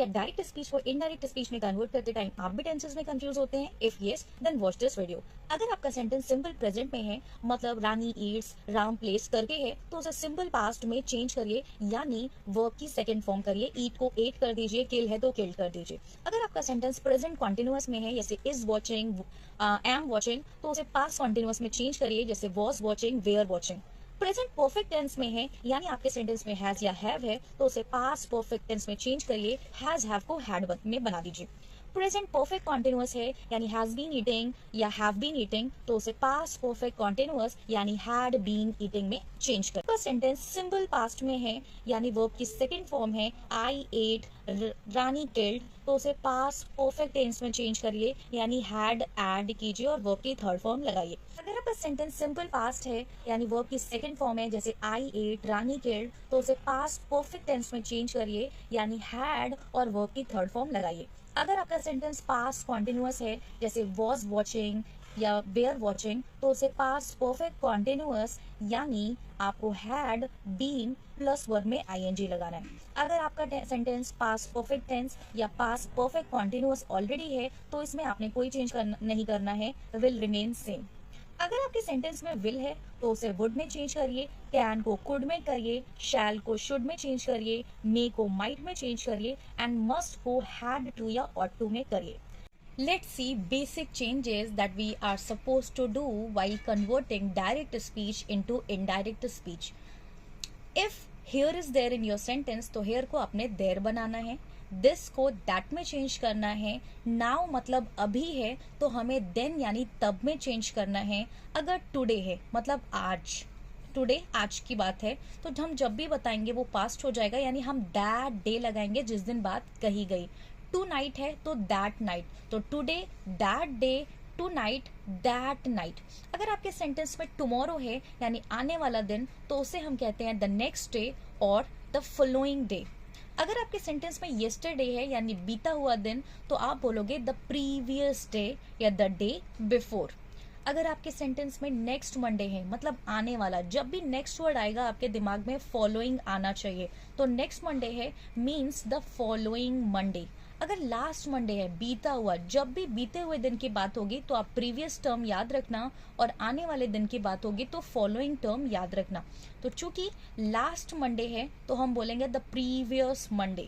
क्या direct speech को indirect speech में कन्वर्ट करते टाइम आप भी टेंसेस में कंफ्यूज होते हैं? If yes then watch this video. अगर आपका सेंटेंस सिंपल प्रेजेंट में है, मतलब रानी ईट्स, राम प्लेस करके है, तो उसे सिंपल पास्ट में चेंज करिए, यानी वर्ब की सेकंड फॉर्म करिए। ईट को एट कर दीजिए, किल है तो किल्ड कर दीजिए। अगर आपका सेंटेंस प्रेजेंट कॉन्टिन्यूअस में है, जैसे इज वॉचिंग, एम वॉचिंग, तो उसे पास्ट कॉन्टिन्यूअस में चेंज करिए, जैसे was watching, were watching. Present perfect tense में है, यानी आपके सेंटेंस में हैज या हैव है, तो उसे पास्ट परफेक्ट टेंस में चेंज करिए, हैज हैव को हैड में बना दीजिए। प्रेजेंट परफेक्ट कॉन्टिन्यूअस है, यानी हैज बीन ईटिंग या हैव बीन ईटिंग, तो उसे पास्ट परफेक्ट कॉन्टिन्यूअस यानी हैड बीन ईटिंग में चेंज कर। तो सेंटेंस सिंपल पास्ट में है, यानी वर्ब की सेकंड फॉर्म है आई एट, रानी किल्ड, तो उसे पास्ट परफेक्ट टेंस में चेंज करिए, यानी हैड ऐड कीजिए और वर्ब की थर्ड फॉर्म लगाइए। अगर आपका सेंटेंस सिंपल पास्ट है, यानी वर्ब की सेकंड फॉर्म है, जैसे आई एट, रानी किल्ड, तो उसे पास्ट परफेक्ट टेंस में चेंज करिए, यानी हैड और वर्ब की थर्ड फॉर्म लगाइए। अगर आपका सेंटेंस पास्ट कॉन्टिन्यूअस है, जैसे वॉज वॉचिंग या वेयर वॉचिंग, तो उसे पास्ट परफेक्ट कॉन्टिन्यूअस यानी आपको हैड बीन प्लस वर्ब में आईएनजी लगाना है। अगर आपका सेंटेंस पास्ट परफेक्ट टेंस या पास्ट परफेक्ट कॉन्टिन्यूअस ऑलरेडी है, तो इसमें आपने कोई चेंज नहीं करना है, विल रिमेन सेम। अगर आपके सेंटेंस में विल है, तो उसे वुड में चेंज करिए, कैन को कुड में करिए, शैल को शुड में चेंज करिए, मे को माइट में चेंज करिए, एंड मस्ट को हैड टू या ऑट टू में करिए। Let's see basic changes that we are supposed to do while converting direct speech into indirect speech. If here is there in your sentence, तो here को आपने there बनाना है, this को that में change करना है, now मतलब अभी है तो हमें then यानी तब में चेंज करना है। अगर today है मतलब आज, टुडे आज की बात है, तो हम जब भी बताएंगे वो पास्ट हो जाएगा, यानी हम दैट डे लगाएंगे जिस दिन बात कही गई। टू नाइट है तो दैट नाइट, तो today that day, tonight that night. अगर आपके सेंटेंस में टुमारो है यानी आने वाला दिन, तो उसे हम कहते हैं द नेक्स्ट डे और द फॉलोइंग डे। अगर आपके सेंटेंस में येस्टरडे है यानी बीता हुआ दिन, तो आप बोलोगे द प्रीवियस डे या द डे बिफोर। अगर आपके सेंटेंस में नेक्स्ट मंडे है मतलब आने वाला, जब भी नेक्स्ट वर्ड आएगा आपके दिमाग में फॉलोइंग आना चाहिए, तो नेक्स्ट मंडे है मीन्स द फॉलोइंग मंडे। अगर लास्ट मंडे है बीता हुआ, जब भी बीते हुए दिन की बात होगी तो आप प्रीवियस टर्म याद रखना, और आने वाले दिन की बात होगी तो फॉलोइंग टर्म याद रखना। तो चूंकि लास्ट मंडे है तो हम बोलेंगे the previous Monday.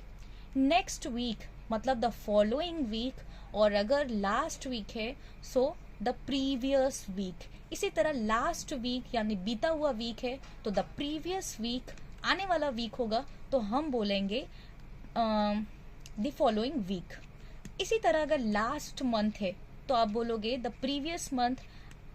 Next week मतलब द फॉलोइंग वीक, और अगर लास्ट वीक है सो द प्रीवियस वीक। इसी तरह लास्ट वीक यानी बीता हुआ वीक है तो द प्रीवियस वीक, आने वाला वीक होगा तो हम बोलेंगे द फॉलोइंग वीक। इसी तरह अगर लास्ट मंथ है तो आप बोलोगे द प्रीवियस मंथ।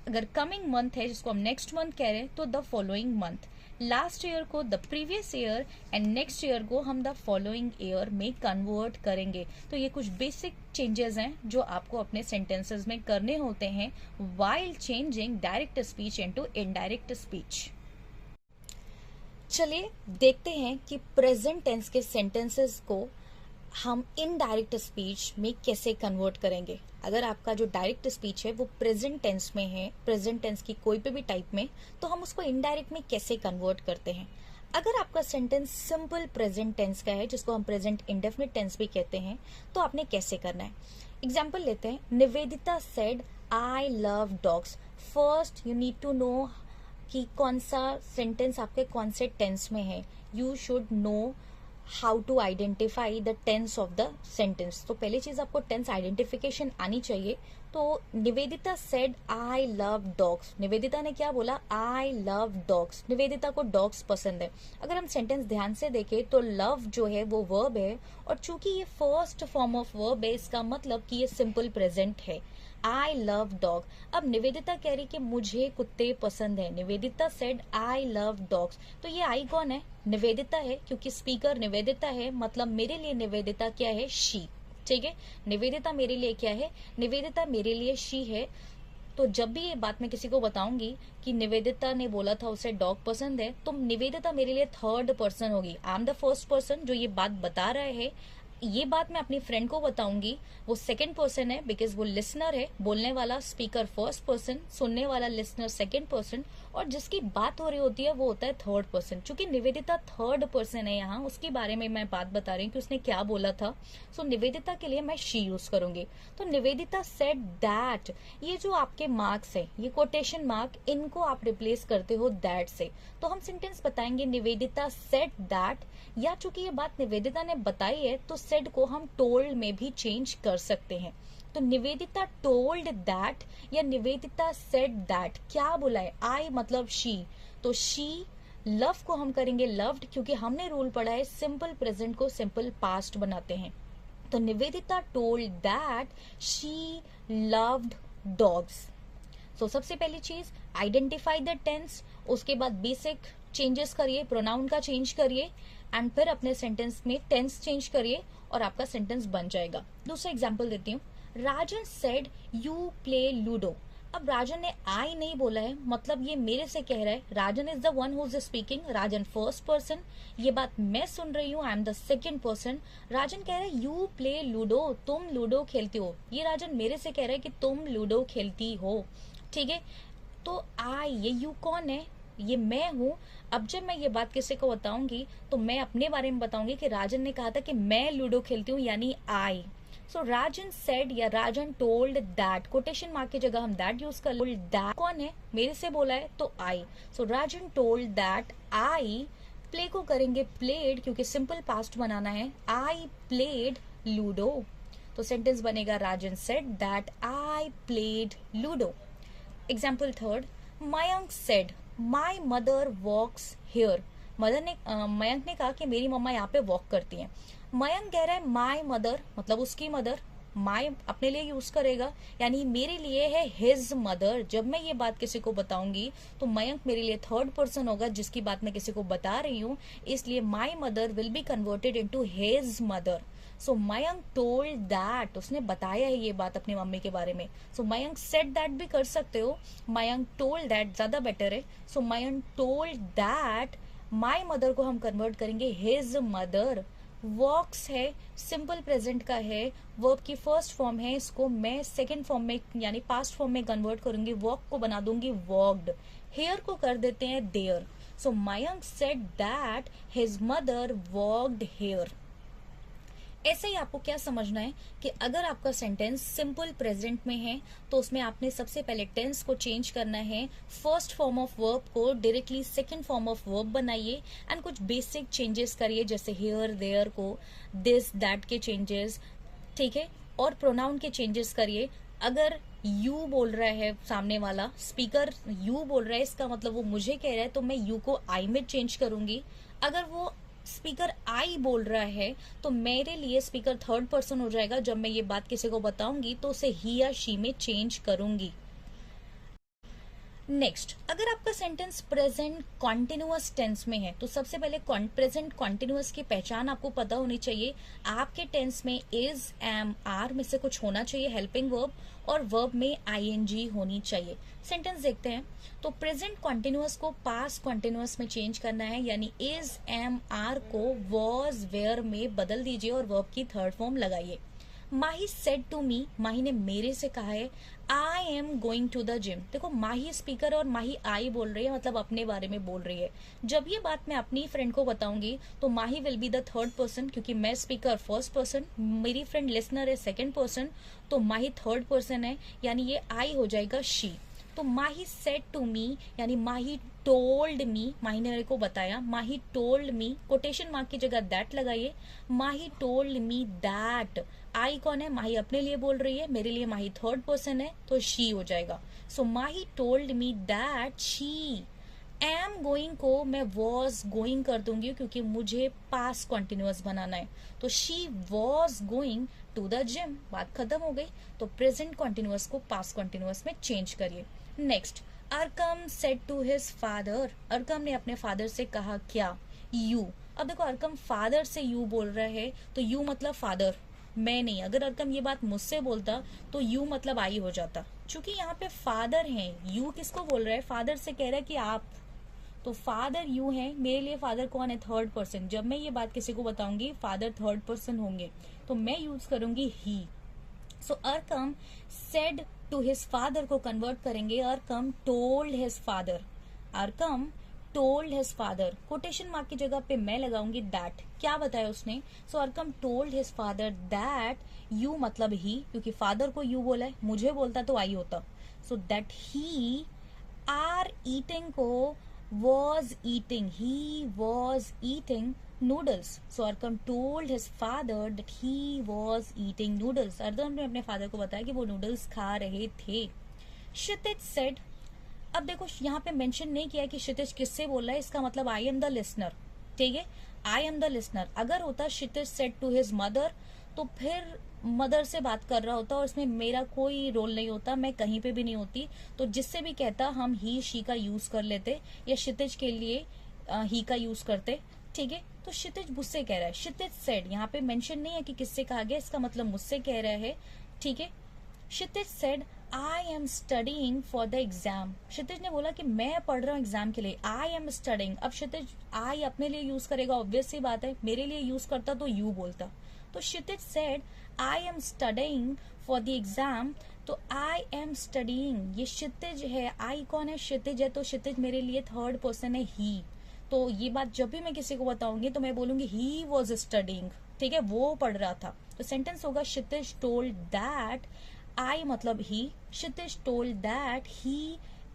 अगर कमिंग मंथ है जिसको हम नेक्स्ट मंथ कह रहे हैं तो the following month. Last year को the previous year and next year को हम द फॉलोइंग ईयर में कन्वर्ट करेंगे। तो ये कुछ बेसिक चेंजेस हैं जो आपको अपने सेंटेंसेस में करने होते हैं while changing direct speech into indirect speech. चलिए देखते हैं कि प्रेजेंट टेंस के सेंटेंसेस को हम इनडायरेक्ट स्पीच में कैसे कन्वर्ट करेंगे। अगर आपका जो डायरेक्ट स्पीच है वो प्रेजेंट टेंस में है, प्रेजेंट टेंस की कोई पे भी टाइप में, तो हम उसको इनडायरेक्ट में कैसे कन्वर्ट करते हैं। अगर आपका सेंटेंस सिंपल प्रेजेंट टेंस का है, जिसको हम प्रेजेंट इंडेफिनिट टेंस भी कहते हैं, तो आपने कैसे करना है। एग्जाम्पल लेते हैं, Nivedita said I love dogs. First you need to know कि कौन सा सेंटेंस आपके कौन से टेंस में है। You should know how to identify the tense of the sentence. तो पहली चीज आपको टेंस आइडेंटिफिकेशन आनी चाहिए। तो Nivedita said I love dogs, Nivedita ने क्या बोला, आई लव डॉग्स। निवेदिता को डॉग्स पसंद है। अगर हम सेंटेंस ध्यान से देखें तो लव जो है वो वर्ब है, और चूंकि ये फर्स्ट फॉर्म ऑफ वर्ब है, इसका मतलब कि ये सिंपल प्रेजेंट है। I love dog. अब निवेदिता कह रही कि मुझे कुत्ते पसंद है। Nivedita said I love dogs. तो ये आई कौन है, निवेदिता है, क्योंकि स्पीकर निवेदिता है, मतलब मेरे लिए निवेदिता क्या है, शी। ठीक है, निवेदिता मेरे लिए क्या है, निवेदिता मेरे लिए शी है। तो जब भी ये बात मैं किसी को बताऊंगी कि निवेदिता ने बोला था उसे डॉग पसंद है, तो निवेदिता मेरे लिए थर्ड पर्सन होगी। आई एम द फर्स्ट पर्सन जो ये बात बता रहा है। ये बात मैं अपनी फ्रेंड को बताऊंगी, वो सेकंड पर्सन है, बिकॉज वो लिसनर है, बोलने वाला स्पीकर फर्स्ट पर्सन, सुनने वाला लिसनर सेकंड पर्सन, और जिसकी बात हो रही होती है वो होता है थर्ड पर्सन। चूंकि निवेदिता थर्ड पर्सन है यहाँ, उसके बारे में मैं बात बता रही हूँ कि उसने क्या बोला था। सो निवेदिता के लिए मैं शी यूज करूंगी। तो निवेदिता सेड दैट, ये जो आपके मार्क्स है, ये कोटेशन मार्क, इनको आप रिप्लेस करते हो दैट से। तो हम सेंटेंस बताएंगे निवेदिता सेड दैट, या चूंकि ये बात निवेदिता ने बताई है तो सेड को हम टोल्ड में भी चेंज कर सकते हैं। तो निवेदिता टोल्ड दैट या निवेदिता सेड दैट, क्या बोला है, आई मतलब शी, तो शी, लव को हम करेंगे लव्ड, क्योंकि हमने रूल पढ़ा है सिंपल प्रेजेंट को सिंपल पास्ट बनाते हैं। तो Nivedita told that she loved dogs. So सबसे पहली चीज आइडेंटिफाई द टेंस, उसके बाद बेसिक चेंजेस करिए, प्रोनाउन का चेंज करिए, एंड फिर अपने सेंटेंस में टेंस चेंज करिए और आपका सेंटेंस बन जाएगा। दूसरा एग्जांपल देती हूँ, राजन सेड यू प्ले लूडो। अब राजन ने आई नहीं बोला है, मतलब ये मेरे से कह रहा है, Rajan is the one who is speaking, Rajan first person, ये बात मैं सुन रही हूँ, I am the second person. Rajan कह रहा है यू प्ले लूडो, तुम लूडो खेलती हो, ये राजन मेरे से कह रहा है कि तुम लूडो खेलती हो, ठीक है। तो आई, ये यू कौन है, ये मैं हूं। अब जब मैं ये बात किसी को बताऊंगी तो मैं अपने बारे में बताऊंगी कि राजन ने कहा था कि मैं लूडो खेलती हूँ, यानी आई। सो राजन सेड या राजन टोल्ड दैट, कोटेशन मार्क की जगह हम दैट यूज कर, दैट कौन है, मेरे से बोला है तो I. So Rajan told that I, play को करेंगे प्लेड, क्योंकि सिंपल पास्ट बनाना है, आई प्लेड लूडो। तो सेंटेंस बनेगा Rajan said that I played ludo. Example third, Mayank said my mother walks here. Mayank ने कहा कि मेरी मम्मा यहाँ पे वॉक करती हैं। मयंक कह रहा है माई मदर, मतलब उसकी मदर, माई अपने लिए यूज करेगा, यानी मेरे लिए है हिज मदर। जब मैं ये बात किसी को बताऊंगी तो मयंक मेरे लिए थर्ड पर्सन होगा जिसकी बात मैं किसी को बता रही हूँ, इसलिए my mother will be converted into his mother. So Mayank told that, उसने बताया है ये बात अपनी मम्मी के बारे में। सो मयंक सेड दैट भी कर सकते हो, मयंक टोल्ड दैट ज्यादा बेटर है। So Mayank told that, my mother को हम कन्वर्ट करेंगे हिज मदर। वॉक्स है, सिंपल प्रेजेंट का है, वर्ब की फर्स्ट फॉर्म है, इसको मैं सेकेंड फॉर्म में यानी पास्ट फॉर्म में कन्वर्ट करूंगी, वॉक को बना दूंगी वॉक्ड, हेयर को कर देते हैं there. So Mayank said that his mother walked here. ऐसे ही आपको क्या समझना है कि अगर आपका सेंटेंस सिंपल प्रेजेंट में है तो उसमें आपने सबसे पहले टेंस को चेंज करना है, फर्स्ट फॉर्म ऑफ वर्ब को directly second form of verb बनाइए, एंड कुछ बेसिक चेंजेस करिए जैसे हियर देयर को दिस दैट के चेंजेस, ठीक है, और प्रोनाउन के चेंजेस करिए। अगर यू बोल रहा है सामने वाला स्पीकर, यू बोल रहा है, इसका मतलब वो मुझे कह रहा है, तो मैं यू को आई में चेंज करूंगी। अगर वो स्पीकर आई बोल रहा है तो मेरे लिए स्पीकर थर्ड पर्सन हो जाएगा, जब मैं ये बात किसी को बताऊंगी तो उसे ही या शी में चेंज करूंगी। नेक्स्ट, अगर आपका सेंटेंस प्रेजेंट कॉन्टिन्यूअस टेंस में है तो सबसे पहले प्रेजेंट कॉन्टिन्यूअस की पहचान आपको पता होनी चाहिए। आपके टेंस में इज, एम, आर में से कुछ होना चाहिए हेल्पिंग वर्ब, और वर्ब में आईएनजी होनी चाहिए। सेंटेंस देखते हैं, तो प्रेजेंट कॉन्टिन्यूअस को पास्ट कॉन्टिन्यूअस में चेंज करना है, यानी इज, एम, आर को वॉज, वेयर में बदल दीजिए और वर्ब की थर्ड फॉर्म लगाइए। माही सेड टू मी, माही ने मेरे से कहा है, I am going to the gym. देखो माही स्पीकर और माही आई बोल रही है, मतलब अपने बारे में बोल रही है। जब ये बात मैं अपनी फ्रेंड को बताऊंगी तो Mahi will be the third person, क्योंकि मैं स्पीकर फर्स्ट पर्सन, मेरी फ्रेंड लिसनर है सेकंड पर्सन, तो माही थर्ड पर्सन है, यानी ये आई हो जाएगा शी। तो माही सेड टू मी यानी माही टोल्ड मी, माही ने मेरे को बताया, माही टोल्ड मी, कोटेशन मार्क की जगह दैट लगाइए, माही टोल्ड मी दैट। आई कौन है, माही अपने लिए बोल रही है, मेरे लिए माही थर्ड पर्सन है, तो शी हो जाएगा। So Mahi told me that she am going को मैं वॉज गोइंग कर दूंगी, क्योंकि मुझे पास कॉन्टिन्यूअस बनाना है, तो she was going to the gym, बात खत्म हो गई। तो प्रेजेंट कॉन्टिन्यूअस को पास कॉन्टिन्यूअस में चेंज करिए। Next, Arkam said to his father, Arkam ने अपने फादर से कहा क्या, यू। अब देखो अरकम फादर से यू बोल रहा है, तो यू मतलब फादर, मैं नहीं। अगर अरकम ये बात मुझसे बोलता तो यू मतलब आई हो जाता, चूंकि यहाँ पे फादर है, यू किसको बोल रहा है, फादर से कह रहा है कि आप, तो फादर यू है, मेरे लिए फादर कौन है, थर्ड पर्सन। जब मैं ये बात किसी को बताऊंगी फादर थर्ड पर्सन होंगे तो मैं यूज करूंगी he. So Arkam said to his father को कन्वर्ट करेंगे, Arkam told his father, Arkam told his father, quotation mark की जगह पे मैं लगाऊंगी दैट, क्या बताया उसने? So Arkam told his father that you मतलब ही, क्योंकि फादर को यू बोला है, मुझे बोलता तो आई होता, so that he are eating को was eating, he was eating noodles. So Arqam told his father that he was eating noodles. अर्कम ने अपने फादर को बताया कि वो नूडल्स खा रहे थे. क्षितिज said, अब देखो यहाँ पे मेंशन नहीं किया कि क्षितिज किससे बोल रहा है, इसका मतलब आई एम द लिसनर, ठीक है, आई एम द लिसनर. अगर होता Kshitij said to his mother, तो फिर मदर से बात कर रहा होता और इसमें मेरा कोई रोल नहीं होता, मैं कहीं पे भी नहीं होती, तो जिससे भी कहता हम ही शी का यूज कर लेते या क्षितिज के लिए ही का यूज करते, ठीक है. तो क्षितिज मुझसे कह रहा है, क्षितिज सेड, यहाँ पे मेंशन नहीं है कि किससे कहा गया, इसका मतलब मुझसे कह रहा है, ठीक है. Kshitij said I am studying for the exam. Kshitij ने बोला कि मैं पढ़ रहा हूँ एग्जाम के लिए. आई एम स्टडीइंग, अब क्षितिज आई अपने लिए यूज करेगा, ऑब्वियस सी बात है, मेरे लिए यूज करता तो यू बोलता. तो Kshitij said I am studying for the exam, तो आई एम स्टडीइंग, ये क्षितिज है, आई कौन है, क्षितिज है, तो क्षितिज मेरे लिए थर्ड पर्सन है ही. तो ये बात जब भी मैं किसी को बताऊंगी तो मैं बोलूंगी ही वॉज स्टडीइंग, ठीक है, वो पढ़ रहा था. तो सेंटेंस होगा क्षितिज टोल्ड दैट, आई मतलब he, Kshitij told that he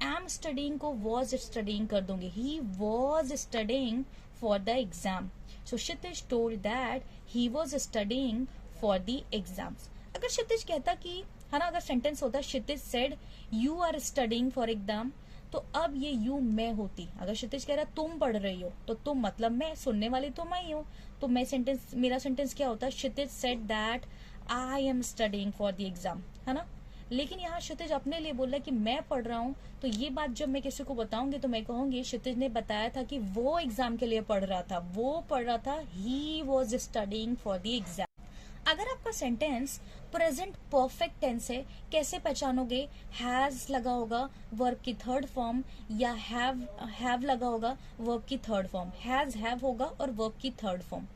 am studying को वॉज स्टडीइंग कर दूंगी, he was studying for the exam. So Kshitij told that he was studying for the exams. अगर क्षितिज कहता कि, है ना, अगर सेंटेंस होता Kshitij said you are studying for exam, तो अब ये यू मैं होती. अगर क्षितिज कह रहा तुम पढ़ रही हो, तो तुम मतलब मैं, सुनने वाली तो मैं ही हूँ, तो मैं सेंटेंस, मेरा सेंटेंस क्या होता, Kshitij said that I am studying for the exam, है ना. लेकिन यहाँ क्षितिज अपने लिए बोल रहा है कि मैं पढ़ रहा हूँ, तो ये बात जब मैं किसी को बताऊंगी तो मैं कहूंगी क्षितिज ने बताया था कि वो एग्जाम के लिए पढ़ रहा था, वो पढ़ रहा था, ही was studying for the exam. अगर आपका सेंटेंस प्रेजेंट परफेक्ट टेंस है, कैसे पहचानोगे? हैज लगा होगा वर्ब की थर्ड फॉर्म, या हैव लगा होगा वर्ब की थर्ड फॉर्म. हैज हैव होगा और वर्ब की थर्ड फॉर्म.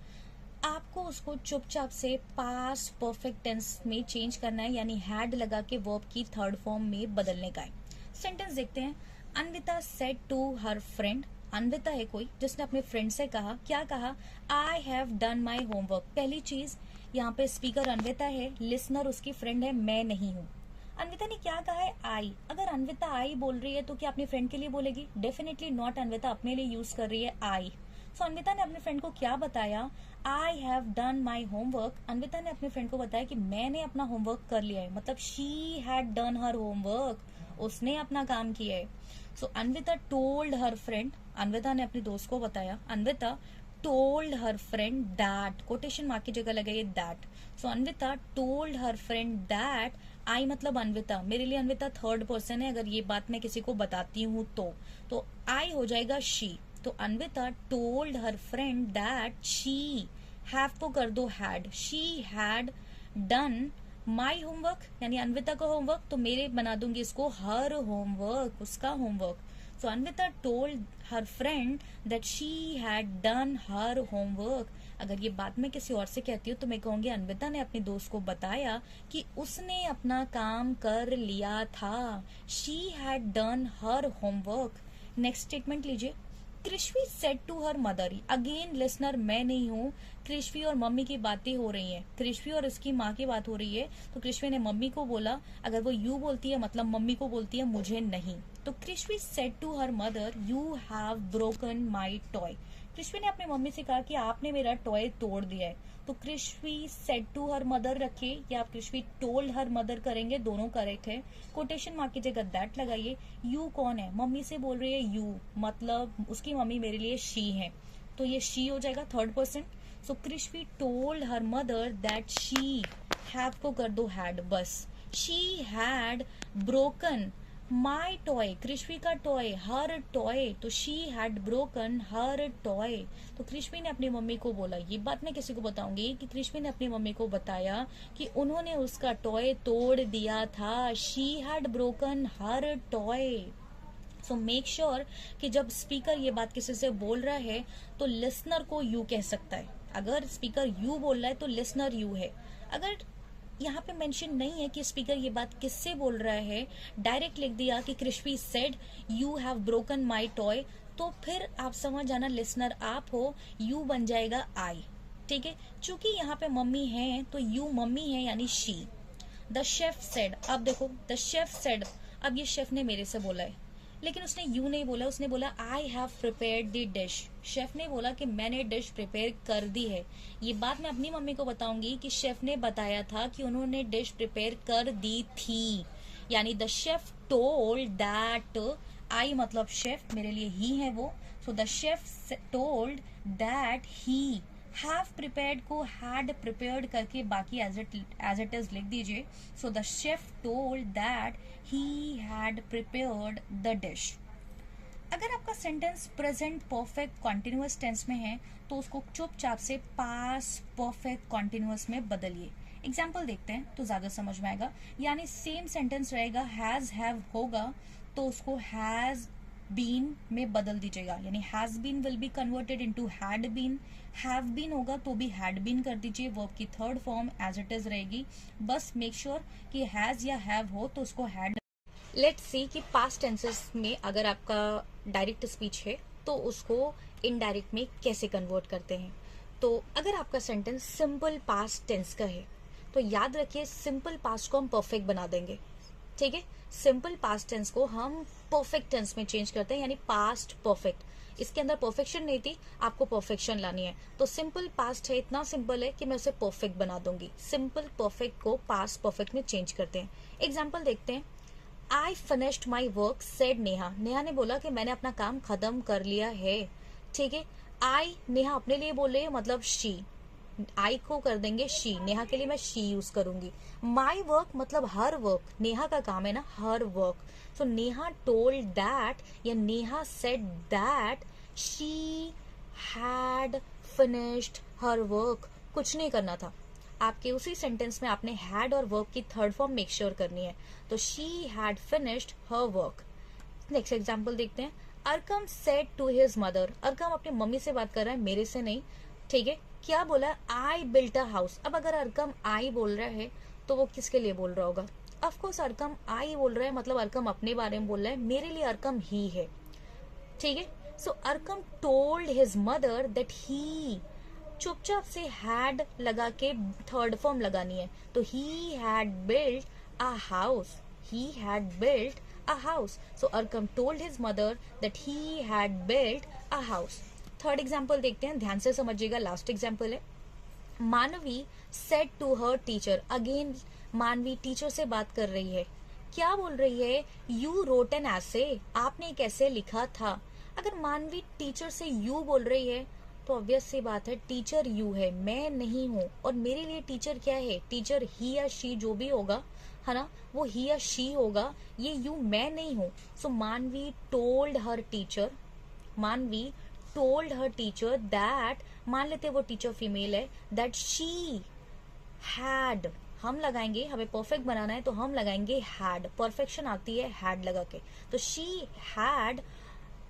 आपको उसको चुपचाप से पास्ट परफेक्ट टेंस में चेंज करना है, यानी हैड लगा के वर्ब की थर्ड फॉर्म में बदलने का है. सेंटेंस देखते हैं. Anvita said to her friend, Anvita है कोई जिसने अपने फ्रेंड से कहा, क्या कहा, I have done my homework. पहली चीज, यहाँ पे स्पीकर अन्विता है, लिसनर उसकी फ्रेंड है, मैं नहीं हूँ. अन्विता ने क्या कहा है, आई. अगर अन्विता आई बोल रही है तो क्या अपने फ्रेंड के लिए बोलेगी? Definitely not. अन्विता अपने लिए यूज कर रही है आई. सो अन्विता ने अपने फ्रेंड को क्या बताया, आई have done my homework. Anvita ने अपने फ्रेंड को बताया कि मैंने अपना होमवर्क कर लिया है, मतलब she had done her homework, उसने अपना काम किया है. So Anvita told her friend, Anvita ने अपने दोस्त को बताया. Anvita told her friend that, quotation mark की जगह लगाइए that. So Anvita told her friend that, I मतलब अन्विता, मेरे लिए अन्विता थर्ड पर्सन है, अगर ये बात मैं किसी को बताती हूँ तो आई हो जाएगा शी. तो Anvita told her friend that she, have को कर दो had, she had done my homework, यानी अन्विता का होमवर्क, तो मेरे बना दूंगी इसको हर होमवर्क, उसका homework. So Anvita told her friend that she had done her homework. अगर ये बात मैं किसी और से कहती हूँ तो मैं कहूंगी अन्विता ने अपने दोस्त को बताया कि उसने अपना काम कर लिया था, she had done her homework. Next statement लीजिए. Krishvi said to her mother, again listener मैं नहीं हूँ, कृष्वी और मम्मी की बातें हो रही हैं, कृष्वी और इसकी माँ की बात हो रही है, तो कृष्वी ने मम्मी को बोला. अगर वो यू बोलती है मतलब मम्मी को बोलती है, मुझे नहीं. तो Krishvi said to her mother you have broken my toy. Krishvi ने अपने मम्मी से कहा कि आपने मेरा टॉय तोड़ दिया है. तो Krishvi said to her mother रखिए या आप कृष्वी टोल्ड हर मदर करेंगे, दोनों करेक्ट है. कोटेशन मार्क की जगह दैट लगाइए. यू कौन है, मम्मी से बोल रही है यू, मतलब उसकी मम्मी मेरे लिए शी है, तो ये शी हो जाएगा third person. So Krishvi told her mother that she, have को कर दो हैड बस. She had broken my toy, Krishvi का टॉय, हर टॉय, तो she had broken her toy. तो कृष्वी ने अपनी मम्मी को बोला, ये बात मैं किसी को बताऊंगी कि कृष्वी ने अपनी मम्मी को बताया कि उन्होंने उसका टॉय तोड़ दिया था, she had broken her toy. So make sure कि जब स्पीकर ये बात किसी से बोल रहा है तो लिसनर को यू कह सकता है. अगर स्पीकर यू बोल रहा है तो लिसनर यू है. अगर यहाँ पे मेंशन नहीं है कि स्पीकर ये बात किससे बोल रहा है, डायरेक्ट लिख दिया कि Krishvi said you have broken my toy, तो फिर आप समझ जाना लिसनर आप हो, यू बन जाएगा आई। ठीक है, चूंकि यहाँ पे मम्मी है तो यू मम्मी है यानी शी। द शेफ सेड, अब देखो द शेफ सेड, अब ये शेफ ने मेरे से बोला है, लेकिन उसने यू नहीं बोला, उसने बोला I have prepared the dish. Chef ने बोला कि मैंने डिश प्रिपेयर कर दी है। ये बात मैं अपनी मम्मी को बताऊंगी कि शेफ ने बताया था कि उन्होंने डिश प्रिपेयर कर दी थी, यानी the chef told that, I मतलब शेफ, मेरे लिए ही है वो, so the chef told that he have prepared को हैड प्रिपेयर्ड करके बाकी एज इट इज लिख दीजिए। So the chef told that he had prepared the dish. अगर आपका sentence present perfect continuous tense में है तो उसको चुपचाप से पास परफेक्ट कॉन्टिन्यूअस में बदलिए। एग्जाम्पल देखते हैं तो ज्यादा समझ में आएगा। यानी सेम सेंटेंस रहेगा, हैज हैव होगा तो उसको हैज बीन में बदल दीजिएगा, यानी has been will be converted into had been. Have been होगा तो भी हैड बीन कर दीजिए, वर्ब की third form as it is रहेगी। बस मेक श्योर कि हैज या हैव हो तो उसको हैड। लेट्स सी कि पास्ट टेंसेस में अगर आपका डायरेक्ट स्पीच है तो उसको इनडायरेक्ट में कैसे कन्वर्ट करते हैं। तो अगर आपका सेंटेंस सिंपल पास्ट टेंस का है तो याद रखिए सिंपल पास्ट को हम परफेक्ट बना देंगे। ठीक है, सिंपल पास्ट टेंस को हम परफेक्ट टेंस में चेंज करते हैं, यानी पास्ट परफेक्ट। इसके अंदर परफेक्शन नहीं थी, आपको परफेक्शन लानी है, तो सिंपल पास्ट है, इतना सिंपल है कि मैं उसे परफेक्ट बना दूंगी। सिंपल परफेक्ट को पास्ट परफेक्ट में चेंज करते हैं। एग्जाम्पल देखते हैं। I finished my work said Neha. Neha ने बोला कि मैंने अपना काम खत्म कर लिया है। ठीक है, आई नेहा अपने लिए बोल रही है, मतलब शी, आई को कर देंगे शी, नेहा के लिए मैं शी यूज करूंगी। माई वर्क मतलब हर वर्क, नेहा का काम है ना her work, so Neha told that या Neha said that she had finished her work. कुछ नहीं करना था, आपके उसी सेंटेंस में आपने हैड और वर्क की थर्ड फॉर्म मेक श्योर करनी है, तो she had finished her work. Next example देखते हैं। Arkam said to his mother, Arkam अपनी मम्मी से बात कर रहा है, मेरे से नहीं। ठीक है, क्या बोला, आई बिल्ट अ हाउस। अब अगर अरकम आई बोल रहा है तो वो किसके लिए बोल रहा होगा, ऑफकोर्स अरकम आई बोल रहा है, मतलब अरकम अपने बारे में बोल रहा है, मेरे लिए अरकम ही है। ठीक है, so Arkam told his mother that he, चुपचाप से हैड लगा के थर्ड फॉर्म लगानी है, तो he had built a house, he had built a house, so Arkam told his mother that he had built a house. Third example देखते हैं, ध्यान से समझिएगा, लास्ट एग्जाम्पल है। Manvi said to her teacher, again Manvi teacher से बात कर रही है, क्या बोल रही है, यू रोट एन ऐसे, आपने एक ऐसे लिखा था। अगर मानवी टीचर से यू बोल रही है तो ऑब्वियस सी बात है टीचर यू है, मैं नहीं हूँ, और मेरे लिए टीचर क्या है, टीचर ही या शी जो भी होगा है ना, वो ही या शी होगा, ये यू मैं नहीं हूँ। सो मानवी टोल्ड हर टीचर, मानवी टोल्ड हर टीचर दैट, मान लेते वो टीचर फीमेल है, दैट शी हैड, हम लगाएंगे, हमें परफेक्ट बनाना है तो हम लगाएंगे हैड, परफेक्शन आती है हैड लगा के, तो शी हैड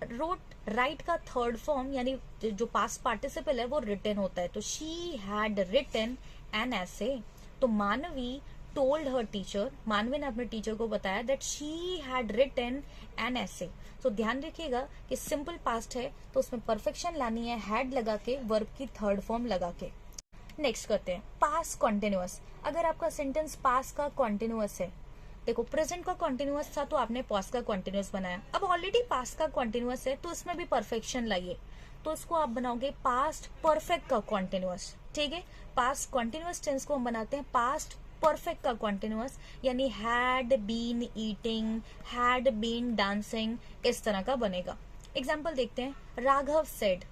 रोट, राइट का थर्ड फॉर्म यानी जो पास्ट पार्टिसिपल है वो रिटन होता है, तो she had written an essay. तो मानवी टोल्ड हर टीचर, मानवी ने अपने टीचर को बताया that she had written an essay. तो ध्यान रखिएगा कि सिंपल पास्ट है तो उसमें परफेक्शन लानी है हैड लगा के, वर्ब की थर्ड फॉर्म लगा के। नेक्स्ट करते हैं पास्ट कॉन्टिन्यूअस। अगर आपका सेंटेंस पास्ट का कॉन्टिन्यूअस है, देखो प्रेजेंट का कॉन्टिन्यूअस था तो आपने पास्ट का कॉन्टिन्यूअस बनाया, अब ऑलरेडी पास्ट का कॉन्टिन्यूअस है तो इसमें भी परफेक्शन लाइए, तो इसको आप बनाओगे पास्ट परफेक्ट का कॉन्टिन्यूअस। ठीक है, पास्ट कॉन्टिन्यूअस टेंस को हम बनाते हैं पास्ट परफेक्ट का कॉन्टिन्यूअस, यानी had been eating, had been dancing, इस तरह का बनेगा। एग्जाम्पल देखते हैं। राघव सेड,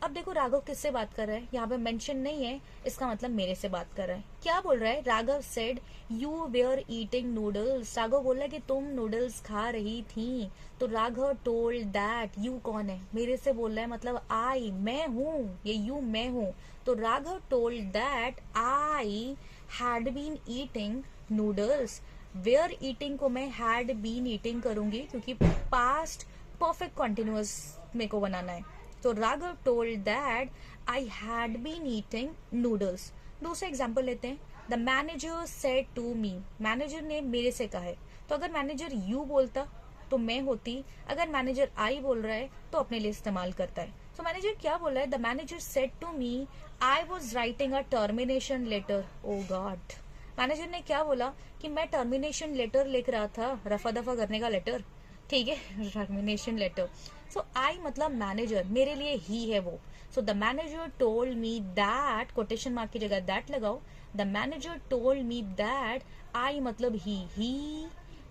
अब देखो राघव किससे बात कर रहा है, यहाँ पे मेंशन नहीं है, इसका मतलब मेरे से बात कर रहा है। क्या बोल रहा है, Raghav said you were eating noodles, Raghav बोल रहा है कि तुम नूडल्स खा रही थी, तो राघव टोल्ड दैट, यू कौन है, मेरे से बोल रहा है, मतलब आई मैं हूँ, ये यू मैं हूँ, तो Raghav told that I had been eating noodles. Were eating को मैं हैड बीन ईटिंग करूंगी क्योंकि पास्ट परफेक्ट कॉन्टिन्यूअस मेरे को बनाना है, तो Raghav told that I had been eating noodles. दूसरा एग्जाम्पल लेते हैं। The manager said to me, manager ने मेरे से कहा है। तो अगर मैनेजर यू बोलता तो मैं होती, अगर मैनेजर आई बोल रहा है तो अपने लिए इस्तेमाल करता है। सो मैनेजर क्या बोल रहा है, the manager said to me I was writing a termination letter. Oh God, manager ने क्या बोला कि मैं टर्मिनेशन लेटर लिख रहा था, रफा दफा करने का लेटर, ठीक है, टर्मिनेशन लेटर। सो आई मतलब मैनेजर, मेरे लिए ही है वो। So the manager told me that, quotation mark की जगह दैट लगाओ, the manager told me that, I मतलब he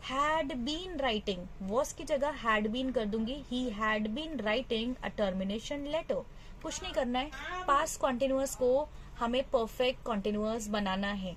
had been writing, was की जगह had been कर दूंगी, he had been writing a termination letter। कुछ नहीं करना है, past continuous को हमें perfect continuous बनाना है।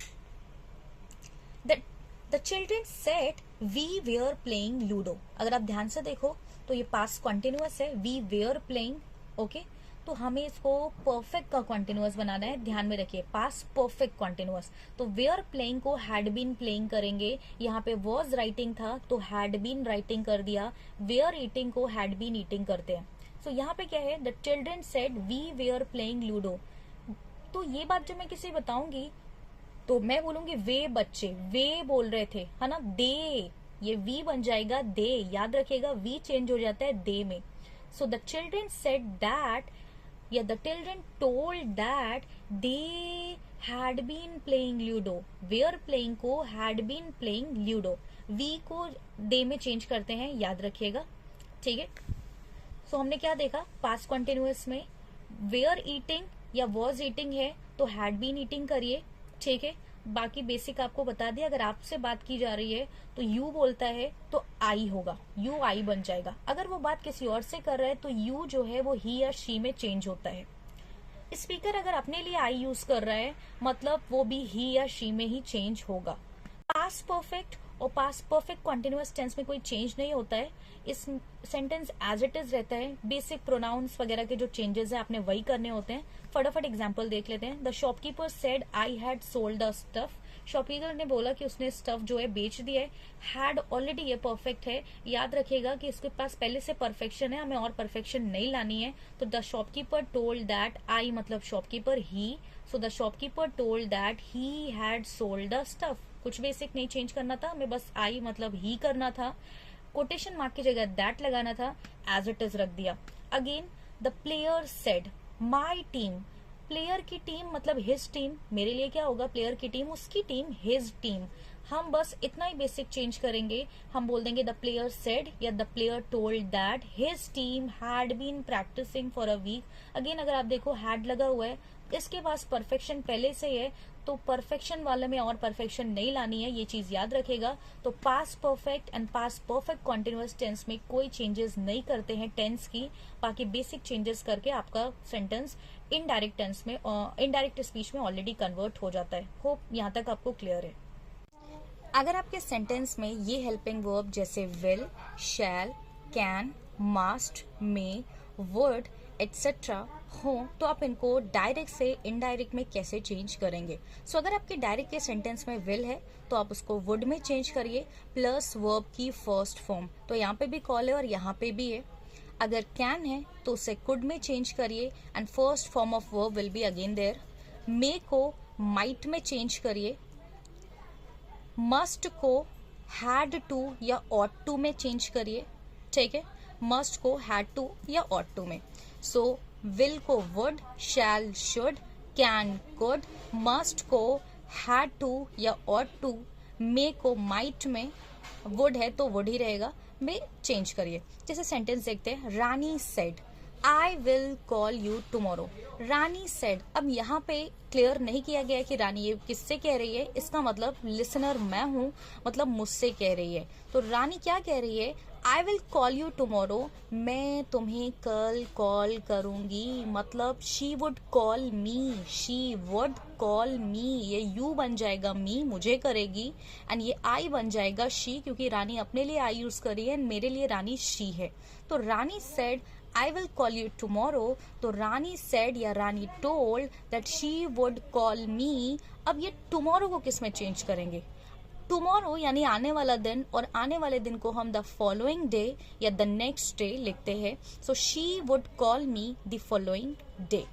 The children said we were playing ludo। अगर आप ध्यान से देखो तो ये past continuous है, we were playing, ओके तो हमें इसको परफेक्ट का कॉन्टिन्यूअस बनाना है, ध्यान में रखिए, पास परफेक्ट कॉन्टिन्यूअस। तो वेयर प्लेइंग को हैड बीन प्लेइंग करेंगे, यहाँ पे वॉज राइटिंग था तो हैड बीन राइटिंग कर दिया, वेयर ईटिंग को हैड बीन ईटिंग करते हैं। सो यहाँ पे क्या है, the children said we were playing ludo. तो ये बात जब मैं किसी बताऊंगी तो मैं बोलूंगी वे बच्चे, वे बोल रहे थे, है ना, दे, ये वी बन जाएगा दे, याद रखिएगा वी चेंज हो जाता है दे में। So the children said that, या the children told that they had been playing ludo, were playing को had been playing ludo, we को they में चेंज करते हैं, याद रखिएगा, ठीक है। सो हमने क्या देखा, पास्ट कॉन्टिन्यूअस में were eating या was eating है तो had been eating करिए, ठीक है। बाकी बेसिक आपको बता दिया, अगर आपसे बात की जा रही है तो यू बोलता है तो आई होगा, यू आई बन जाएगा। अगर वो बात किसी और से कर रहा है तो यू जो है वो ही या शी में चेंज होता है। स्पीकर अगर अपने लिए आई यूज कर रहा है मतलब वो भी ही या शी में ही चेंज होगा। पास्ट परफेक्ट और पास्ट परफेक्ट कॉन्टिन्यूअस टेंस में कोई चेंज नहीं होता है, इस सेंटेंस एज इट इज रहता है। बेसिक प्रोनाउंस वगैरह के जो चेंजेस है आपने वही करने होते हैं। फटाफट एग्जांपल देख लेते हैं। The shopkeeper said I had sold the stuff, shopkeeper ने बोला कि उसने स्टफ जो है बेच दिया है। हैड ऑलरेडी ये परफेक्ट है, याद रखिएगा कि इसके पास पहले से परफेक्शन है, हमें और परफेक्शन नहीं लानी है। तो the shopkeeper told that, I मतलब shopkeeper he, so the shopkeeper told that he had sold the stuff. कुछ बेसिक नहीं चेंज करना था, हमें बस आई मतलब ही करना था, कोटेशन मार्क की जगह दैट लगाना था, एज इट इज रख दिया। Again the player said my team, player की टीम मतलब हिज टीम, मेरे लिए क्या होगा, प्लेयर की टीम, उसकी टीम हिज टीम। हम बस इतना ही बेसिक चेंज करेंगे, हम बोल देंगे द प्लेयर सेड या the player told that his team had been practising for a week. Again अगर आप देखो हैड लगा हुआ है, इसके पास परफेक्शन पहले से है तो परफेक्शन वाले में और परफेक्शन नहीं लानी है, ये चीज याद रखेगा। तो past perfect and past perfect continuous tense में कोई चेंजेस नहीं करते हैं टेंस की, बाकी बेसिक चेंजेस करके आपका सेंटेंस इनडायरेक्ट टेंस में, इनडायरेक्ट स्पीच में ऑलरेडी कन्वर्ट हो जाता है। होप यहाँ तक आपको क्लियर है। अगर आपके सेंटेंस में ये हेल्पिंग वर्ब जैसे will, shall, can, must, may, would etcetera हो तो आप इनको डायरेक्ट से इनडायरेक्ट में कैसे चेंज करेंगे। सो अगर आपके डायरेक्ट के सेंटेंस में विल है तो आप उसको वुड में चेंज करिए प्लस वर्ब की फर्स्ट फॉर्म, तो यहाँ पे भी कॉल है और यहाँ पे भी है। अगर कैन है तो उसे कुड में चेंज करिए and first form of verb will be again there. May को माइट में चेंज करिए, मस्ट को हैड टू या ऑट टू में चेंज करिए, ठीक है, मस्ट को हैड टू या ऑट टू में। सो विल को would, shall should, can could, must को हैड टू या ऑट टू, मे को माइट में, वुड है तो वुड ही रहेगा, में चेंज करिए। जैसे सेंटेंस देखते हैं, Rani said I will call you tomorrow. Rani said, अब यहाँ पे क्लियर नहीं किया गया है कि रानी ये किससे कह रही है, इसका मतलब लिसनर मैं हूं, मतलब मुझसे कह रही है। तो रानी क्या कह रही है, आई विल कॉल यू टुमारो, मैं तुम्हें कल कॉल करूंगी, मतलब she would call me, she would call मी, ये यू बन जाएगा मी, मुझे करेगी, एंड ये आई बन जाएगा शी, क्योंकि रानी अपने लिए आई यूज करी है, मेरे लिए रानी शी है। तो रानी said I will call you tomorrow, तो रानी said या रानी told that she would call me। अब ये tomorrow को किस में चेंज करेंगे, tomorrow यानी आने वाला दिन, और आने वाले दिन को हम the following day या the next day लिखते हैं। So she would call me the following day।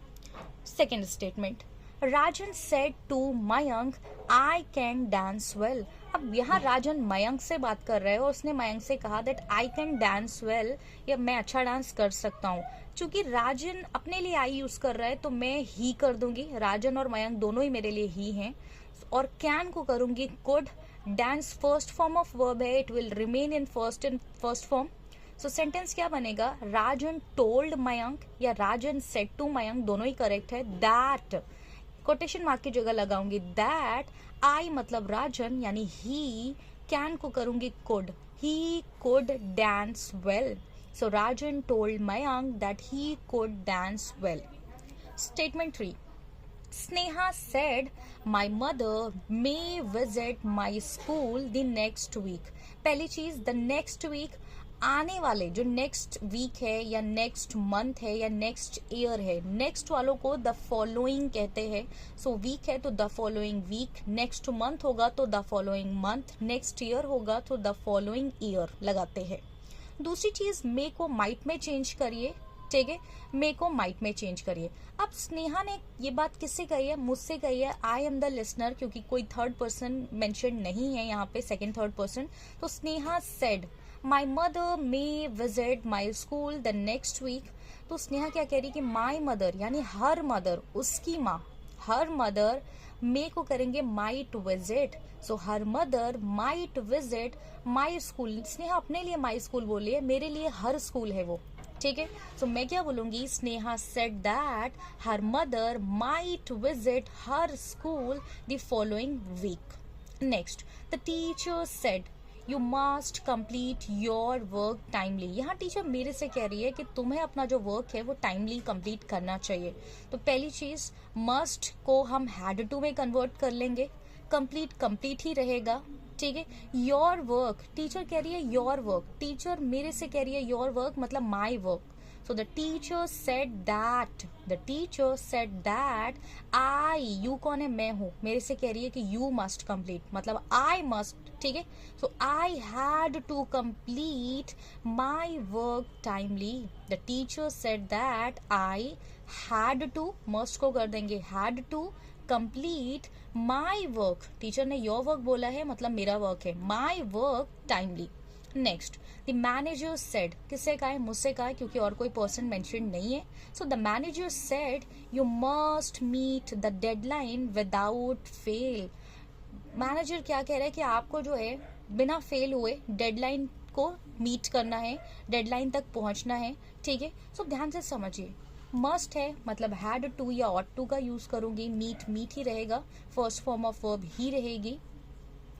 Second statement, Rajan said to Mayank I can dance well. अब यहाँ राजन मयंक से बात कर रहे हो, उसने मयंक से कहा that I can dance well, या मैं अच्छा डांस कर सकता हूँ। चूंकि राजन अपने लिए आई यूज कर रहा है तो मैं ही कर दूंगी, राजन और मयंक दोनों ही मेरे लिए ही हैं। और कैन को करूंगी could, dance first form of verb है, it will remain in first form. So sentence क्या बनेगा, राजन टोल्ड मयंक या राजन सेड टू मयंक, दोनों ही करेक्ट है। दैट कोटेशन मार्क की जगह लगाऊंगी दैट, आई मतलब राजन यानी ही, कैन को करूंगी could, he could dance well. So Rajan told Mayank that he could dance well. Statement 3, Sneha said, My mother may visit my school the next week. पहली चीज, the next week, आने वाले जो नेक्स्ट वीक है या नेक्स्ट मंथ है या next year है, नेक्स्ट वालों को द फॉलोइंग कहते हैं। सो वीक है तो the following week, next month होगा तो the following month, next year होगा तो द फॉलोइंग ईयर लगाते हैं। दूसरी चीज, मे को माइट में चेंज करिए, ठीक है, मे को माइट में चेंज करिए। अब स्नेहा ने ये बात किससे कही है, मुझसे कही है, आई एम द लिसनर, क्योंकि कोई थर्ड पर्सन मेंशन नहीं है यहाँ पे, सेकंड थर्ड पर्सन। तो Sneha said my mother may visit my school the next week. तो स्नेहा क्या कह रही कि माई मदर यानी हर मदर, उसकी माँ, हर मदर, मे को करेंगे might visit, so her mother might visit my school. Sneha अपने लिए माई स्कूल बोली है, मेरे लिए हर स्कूल है वो, ठीक है। सो मैं क्या बोलूंगी, Sneha said that her mother might visit her school the following week. Next, the teacher said you must complete your work timely. यहाँ टीचर मेरे से कह रही है कि तुम्हें अपना जो वर्क है वो टाइमली कंप्लीट करना चाहिए। तो पहली चीज, मस्ट को हम हैड टू में कन्वर्ट कर लेंगे, कंप्लीट ही रहेगा, ठीक है। योर वर्क, टीचर कह रही है योर वर्क, टीचर मेरे से कह रही है योर वर्क मतलब my work. So the teacher said that I, you कौन है, मैं हूं, मेरे से कह रही है कि यू मस्ट कंप्लीट मतलब आई मस्ट, ठीक है। So I had to complete my work timely. The teacher said that I had to, must को कर देंगे had to, complete my work, teacher ने योर वर्क बोला है मतलब मेरा वर्क है, my work timely. Next, the manager said, किससे कहा है, मुझसे कहा है, क्योंकि और कोई पर्सन मेंशन नहीं है। So the manager said you must meet the deadline without fail. Manager क्या कह रहा है कि आपको जो है बिना फेल हुए डेडलाइन को मीट करना है, डेडलाइन तक पहुंचना है, ठीक है। सो ध्यान से समझिए, मस्ट है मतलब हैड टू या ऑट टू का यूज करूंगी, मीट ही रहेगा, फर्स्ट फॉर्म ऑफ वर्ब ही रहेगी।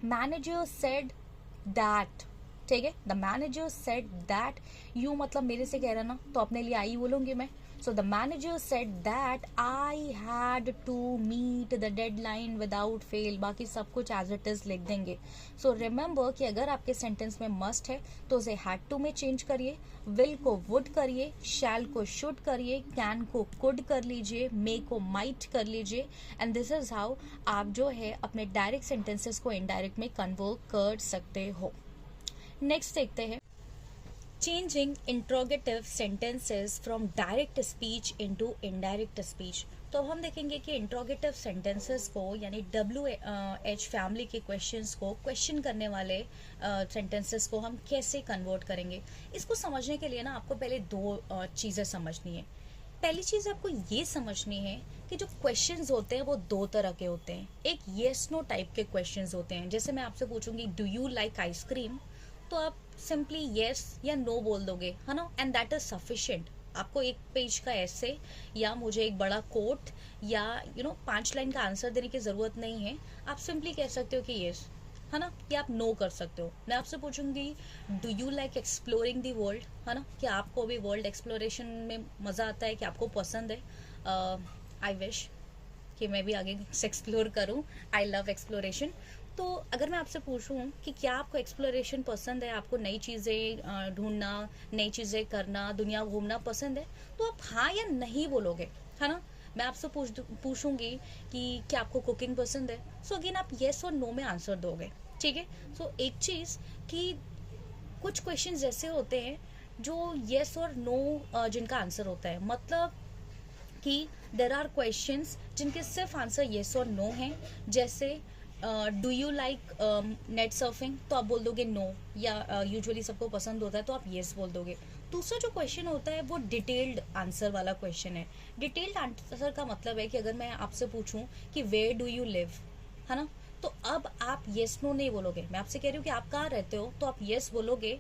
मैनेजर सेड दैट, ठीक है, the manager said that, you मतलब मेरे से कह रहा ना तो अपने लिए आई बोलूंगी मैं। So the manager said that I had to meet the deadline without fail, बाकी सब कुछ एज इट इज लिख देंगे। सो रिमेंबर कि अगर आपके सेंटेंस में मस्ट है तो उसे हैड टू में चेंज करिए, विल को वुड करिए, शैल को शुड करिए, कैन को कुड कर लीजिए, मे को माइट कर लीजिए, एंड दिस इज हाउ आप जो है अपने डायरेक्ट सेंटेंसेस को इनडायरेक्ट में कन्वर्ट कर सकते हो। नेक्स्ट देखते हैं, changing interrogative sentences from direct speech into indirect speech. तो हम देखेंगे कि इंट्रोगेटिव सेंटेंसेस को यानी WH फैमिली के क्वेश्चंस को, क्वेश्चन करने वाले सेंटेंसेस को हम कैसे कन्वर्ट करेंगे। इसको समझने के लिए ना आपको पहले दो चीज़ें समझनी है। पहली चीज़ आपको ये समझनी है कि जो क्वेश्चंस होते हैं वो दो तरह के होते हैं। एक येस नो टाइप के क्वेश्चंस होते हैं, जैसे मैं आपसे पूछूंगी डू यू लाइक आइसक्रीम, तो आप सिंपली येस या नो बोल दोगे, है ना, एंड दैट इज सफिशिएंट। आपको एक पेज का ऐसे या मुझे एक बड़ा कोट या 5 लाइन का आंसर देने की जरूरत नहीं है, आप सिंपली कह सकते हो कि येस, है ना, या आप नो कर सकते हो। मैं आपसे पूछूंगी do you like exploring the world, है ना, कि आपको भी वर्ल्ड एक्सप्लोरेशन में मजा आता है, कि आपको पसंद है। आई विश कि मैं भी आगे से एक्सप्लोर करूं, आई लव एक्सप्लोरेशन। तो अगर मैं आपसे पूछूं कि क्या आपको एक्सप्लोरेशन पसंद है, आपको नई चीज़ें ढूंढना, नई चीज़ें करना, दुनिया घूमना पसंद है, तो आप हाँ या नहीं बोलोगे, है ना। मैं आपसे पूछूंगी कि क्या आपको कुकिंग पसंद है, सो अगेन आप येस और नो में आंसर दोगे, ठीक है। सो एक चीज़ कि कुछ क्वेश्चंस ऐसे होते हैं जो येस और नो जिनका आंसर होता है, मतलब कि देर आर क्वेश्चंस जिनके सिर्फ आंसर येस और नो है, जैसे do you like net surfing, तो आप बोल दोगे नो, या यूजुअली सबको पसंद होता है तो आप येस बोल दोगे। दूसरा जो क्वेश्चन होता है वो डिटेल्ड आंसर वाला क्वेश्चन है। डिटेल्ड आंसर का मतलब है कि अगर मैं आपसे पूछूं कि वेयर डू यू लिव, है ना, तो अब आप येस नो नहीं बोलोगे। मैं आपसे कह रही हूँ कि आप कहाँ रहते हो, तो आप येस बोलोगे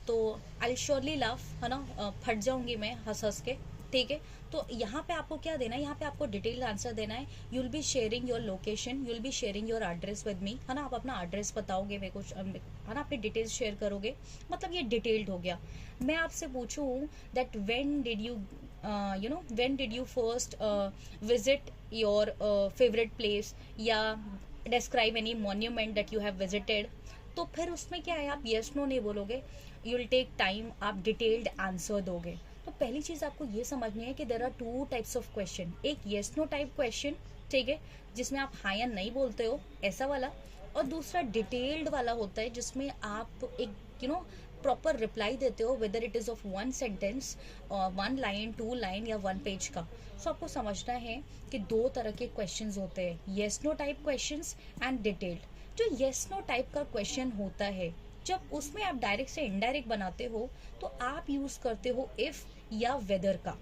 तो आई श्योरली लव, है ना, फट जाऊंगी मैं हंस हंस के, ठीक है। तो यहाँ पे आपको क्या देना है, यहाँ पे आपको डिटेल्ड आंसर देना है। You'll be sharing your location, you'll be sharing your address with me, है ना, आप अपना एड्रेस बताओगे मेरे को, है ना, अपनी डिटेल्स शेयर करोगे, मतलब ये डिटेल्ड हो गया। मैं आपसे पूछूं that when did you when did you first visit your favourite place, या describe any monument that you have visited, तो फिर उसमें क्या है, आप येस नो नहीं बोलोगे, यू विल टेक टाइम, आप डिटेल्ड आंसर दोगे। तो पहली चीज आपको ये समझनी है कि there are two types of question, एक येस नो टाइप क्वेश्चन, ठीक है, जिसमें आप हाँ या नहीं बोलते हो, ऐसा वाला, और दूसरा डिटेल्ड वाला होता है जिसमें आप एक प्रॉपर रिप्लाई देते हो, weather it is of one sentence, 1 line, 2 line या 1 पेज का। सो आपको समझना है कि 2 तरह के क्वेश्चंस होते हैं, yes no type questions and detailed. जो येस नो टाइप का क्वेश्चन होता है, जब उसमें आप डायरेक्ट से इनडायरेक्ट बनाते हो तो आप यूज करते हो इफ या वेदर का।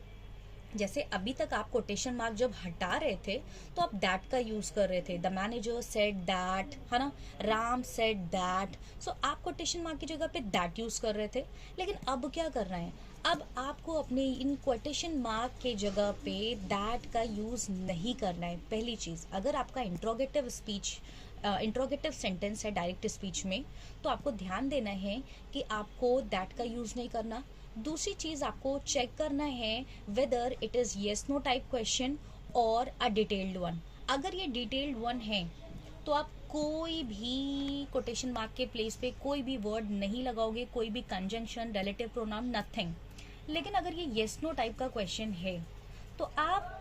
जैसे अभी तक आप कोटेशन मार्क जब हटा रहे थे तो आप दैट का यूज कर रहे थे, द मैनेजर सेड दैट, है ना, राम सेड दैट, सो आप कोटेशन मार्क की जगह पे दैट यूज कर रहे थे। लेकिन अब क्या कर रहे हैं, अब आपको अपने इन कोटेशन मार्क के जगह पे दैट का यूज नहीं करना है। पहली चीज, अगर आपका इंट्रोगेटिव सेंटेंस है डायरेक्ट स्पीच में, तो आपको ध्यान देना है कि आपको दैट का यूज नहीं करना। दूसरी चीज आपको चेक करना है whether it is yes no type question और अ डिटेल्ड वन। अगर ये डिटेल्ड वन है तो आप कोई भी कोटेशन मार्क के प्लेस पे कोई भी वर्ड नहीं लगाओगे, कोई भी कंजंक्शन, रिलेटिव प्रोनाउन, नथिंग। लेकिन अगर ये येस नो टाइप का क्वेश्चन है तो आप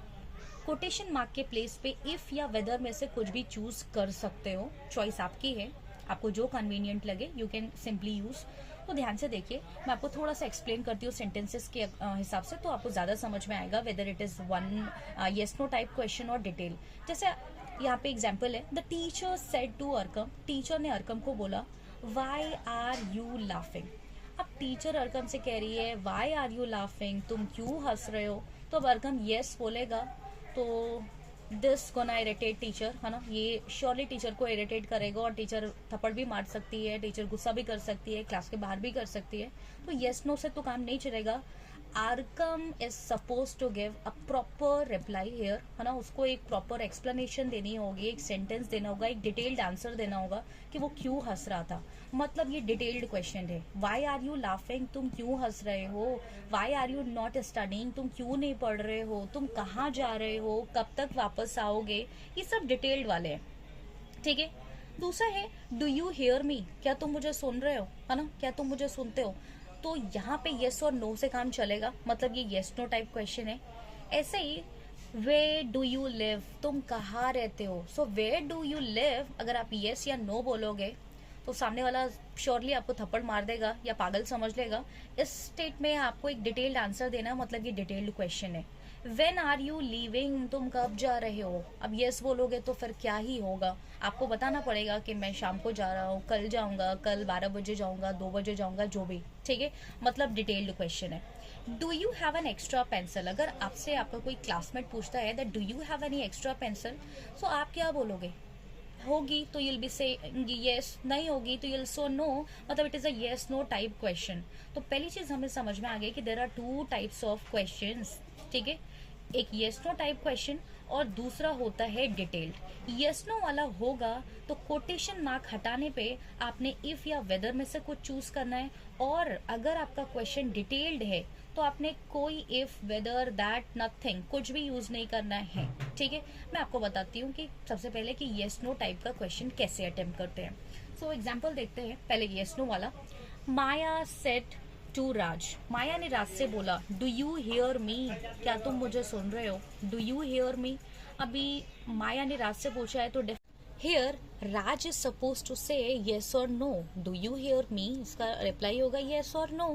कोटेशन मार्क के प्लेस पे इफ या वेदर में से कुछ भी चूज कर सकते हो, चॉइस आपकी है, आपको जो कन्वीनियंट लगे यू कैन सिंपली यूज। तो ध्यान से देखिए, मैं आपको थोड़ा सा एक्सप्लेन करती हूँ सेंटेंसेस के हिसाब से, तो आपको ज्यादा समझ में आएगा whether it is one yes no type question और डिटेल। जैसे यहाँ पे एग्जाम्पल है, the teacher said to Arkam, teacher ने अर्कम को बोला वाई आर यू लाफिंग। अब टीचर अर्कम से कह रही है वाई आर यू लाफिंग, तुम क्यों हंस रहे हो, तो अब अर्कम येस बोलेगा तो दिस गोना इरिटेट टीचर, है ना, ये श्योरली टीचर को इरिटेट करेगा और टीचर थप्पड़ भी मार सकती है, टीचर गुस्सा भी कर सकती है, क्लास के बाहर भी कर सकती है। तो येस नो से तो काम नहीं चलेगा। Arkam is suppose to give a proper reply here, है ना, उसको एक प्रॉपर एक्सप्लेनेशन देनी होगी, एक सेंटेंस देना होगा, एक डिटेल्ड आंसर देना होगा कि वो क्यों हंस रहा था। मतलब ये डिटेल्ड क्वेश्चन है, वाई आर यू लाफिंग, तुम क्यों हंस रहे हो, why are you not studying, तुम क्यों नहीं पढ़ रहे हो, तुम कहाँ जा रहे हो, कब तक वापस आओगे, ये सब डिटेल्ड वाले हैं, ठीक है। दूसरा है डू यू हियर मी, क्या तुम मुझे सुन रहे हो, है ना, क्या तुम मुझे सुनते हो। तो यहाँ पे येस और नो से काम चलेगा, मतलब ये येस नो टाइप क्वेश्चन है। ऐसे ही वे डू यू लिव, तुम कहाँ रहते हो। सो वे डू यू लिव, अगर आप येस या नो बोलोगे तो सामने वाला श्योरली आपको थप्पड़ मार देगा या पागल समझ लेगा। इस स्टेट में आपको एक डिटेल्ड आंसर देना, मतलब ये डिटेल्ड क्वेश्चन है। वेन आर यू लीविंग, तुम कब जा रहे हो। अब येस बोलोगे तो फिर क्या ही होगा, आपको बताना पड़ेगा कि मैं शाम को जा रहा हूँ, कल जाऊंगा, कल 12 बजे जाऊंगा, 2 बजे जाऊंगा, जो भी, ठीक है, मतलब डिटेल्ड क्वेश्चन है। Do you have an extra pencil, अगर आपसे आपका कोई क्लासमेट पूछता है that do you have any extra pencil, so आप क्या बोलोगे, होगी तो यूल बी से येस, नहीं होगी तो यूल सो नो, मतलब it is a yes no type question. तो पहली चीज हमें समझ में आ गई कि there are 2 types of questions, ठीक है, एक येस नो टाइप क्वेश्चन और दूसरा होता है डिटेल्ड। येस नो वाला होगा तो कोटेशन मार्क हटाने पे आपने इफ या वेदर में से कुछ चूज करना है, और अगर आपका क्वेश्चन डिटेल्ड है तो आपने कोई इफ, वेदर, दैट, नथिंग, कुछ भी यूज नहीं करना है, ठीक है। मैं आपको बताती हूँ कि सबसे पहले कि येस नो टाइप का क्वेश्चन कैसे अटेम्प्ट करते हैं। सो एग्जाम्पल देखते हैं, पहले येस नो वाला। माया सेड टू राज, माया ने राज से बोला डू यू हियर मी, क्या तुम मुझे सुन रहे हो, डू यू हियर मी। अभी माया ने राज से पूछा है तो here Raj is suppose to say yes और no, do you hear me, इसका रिप्लाई होगा येस और नो।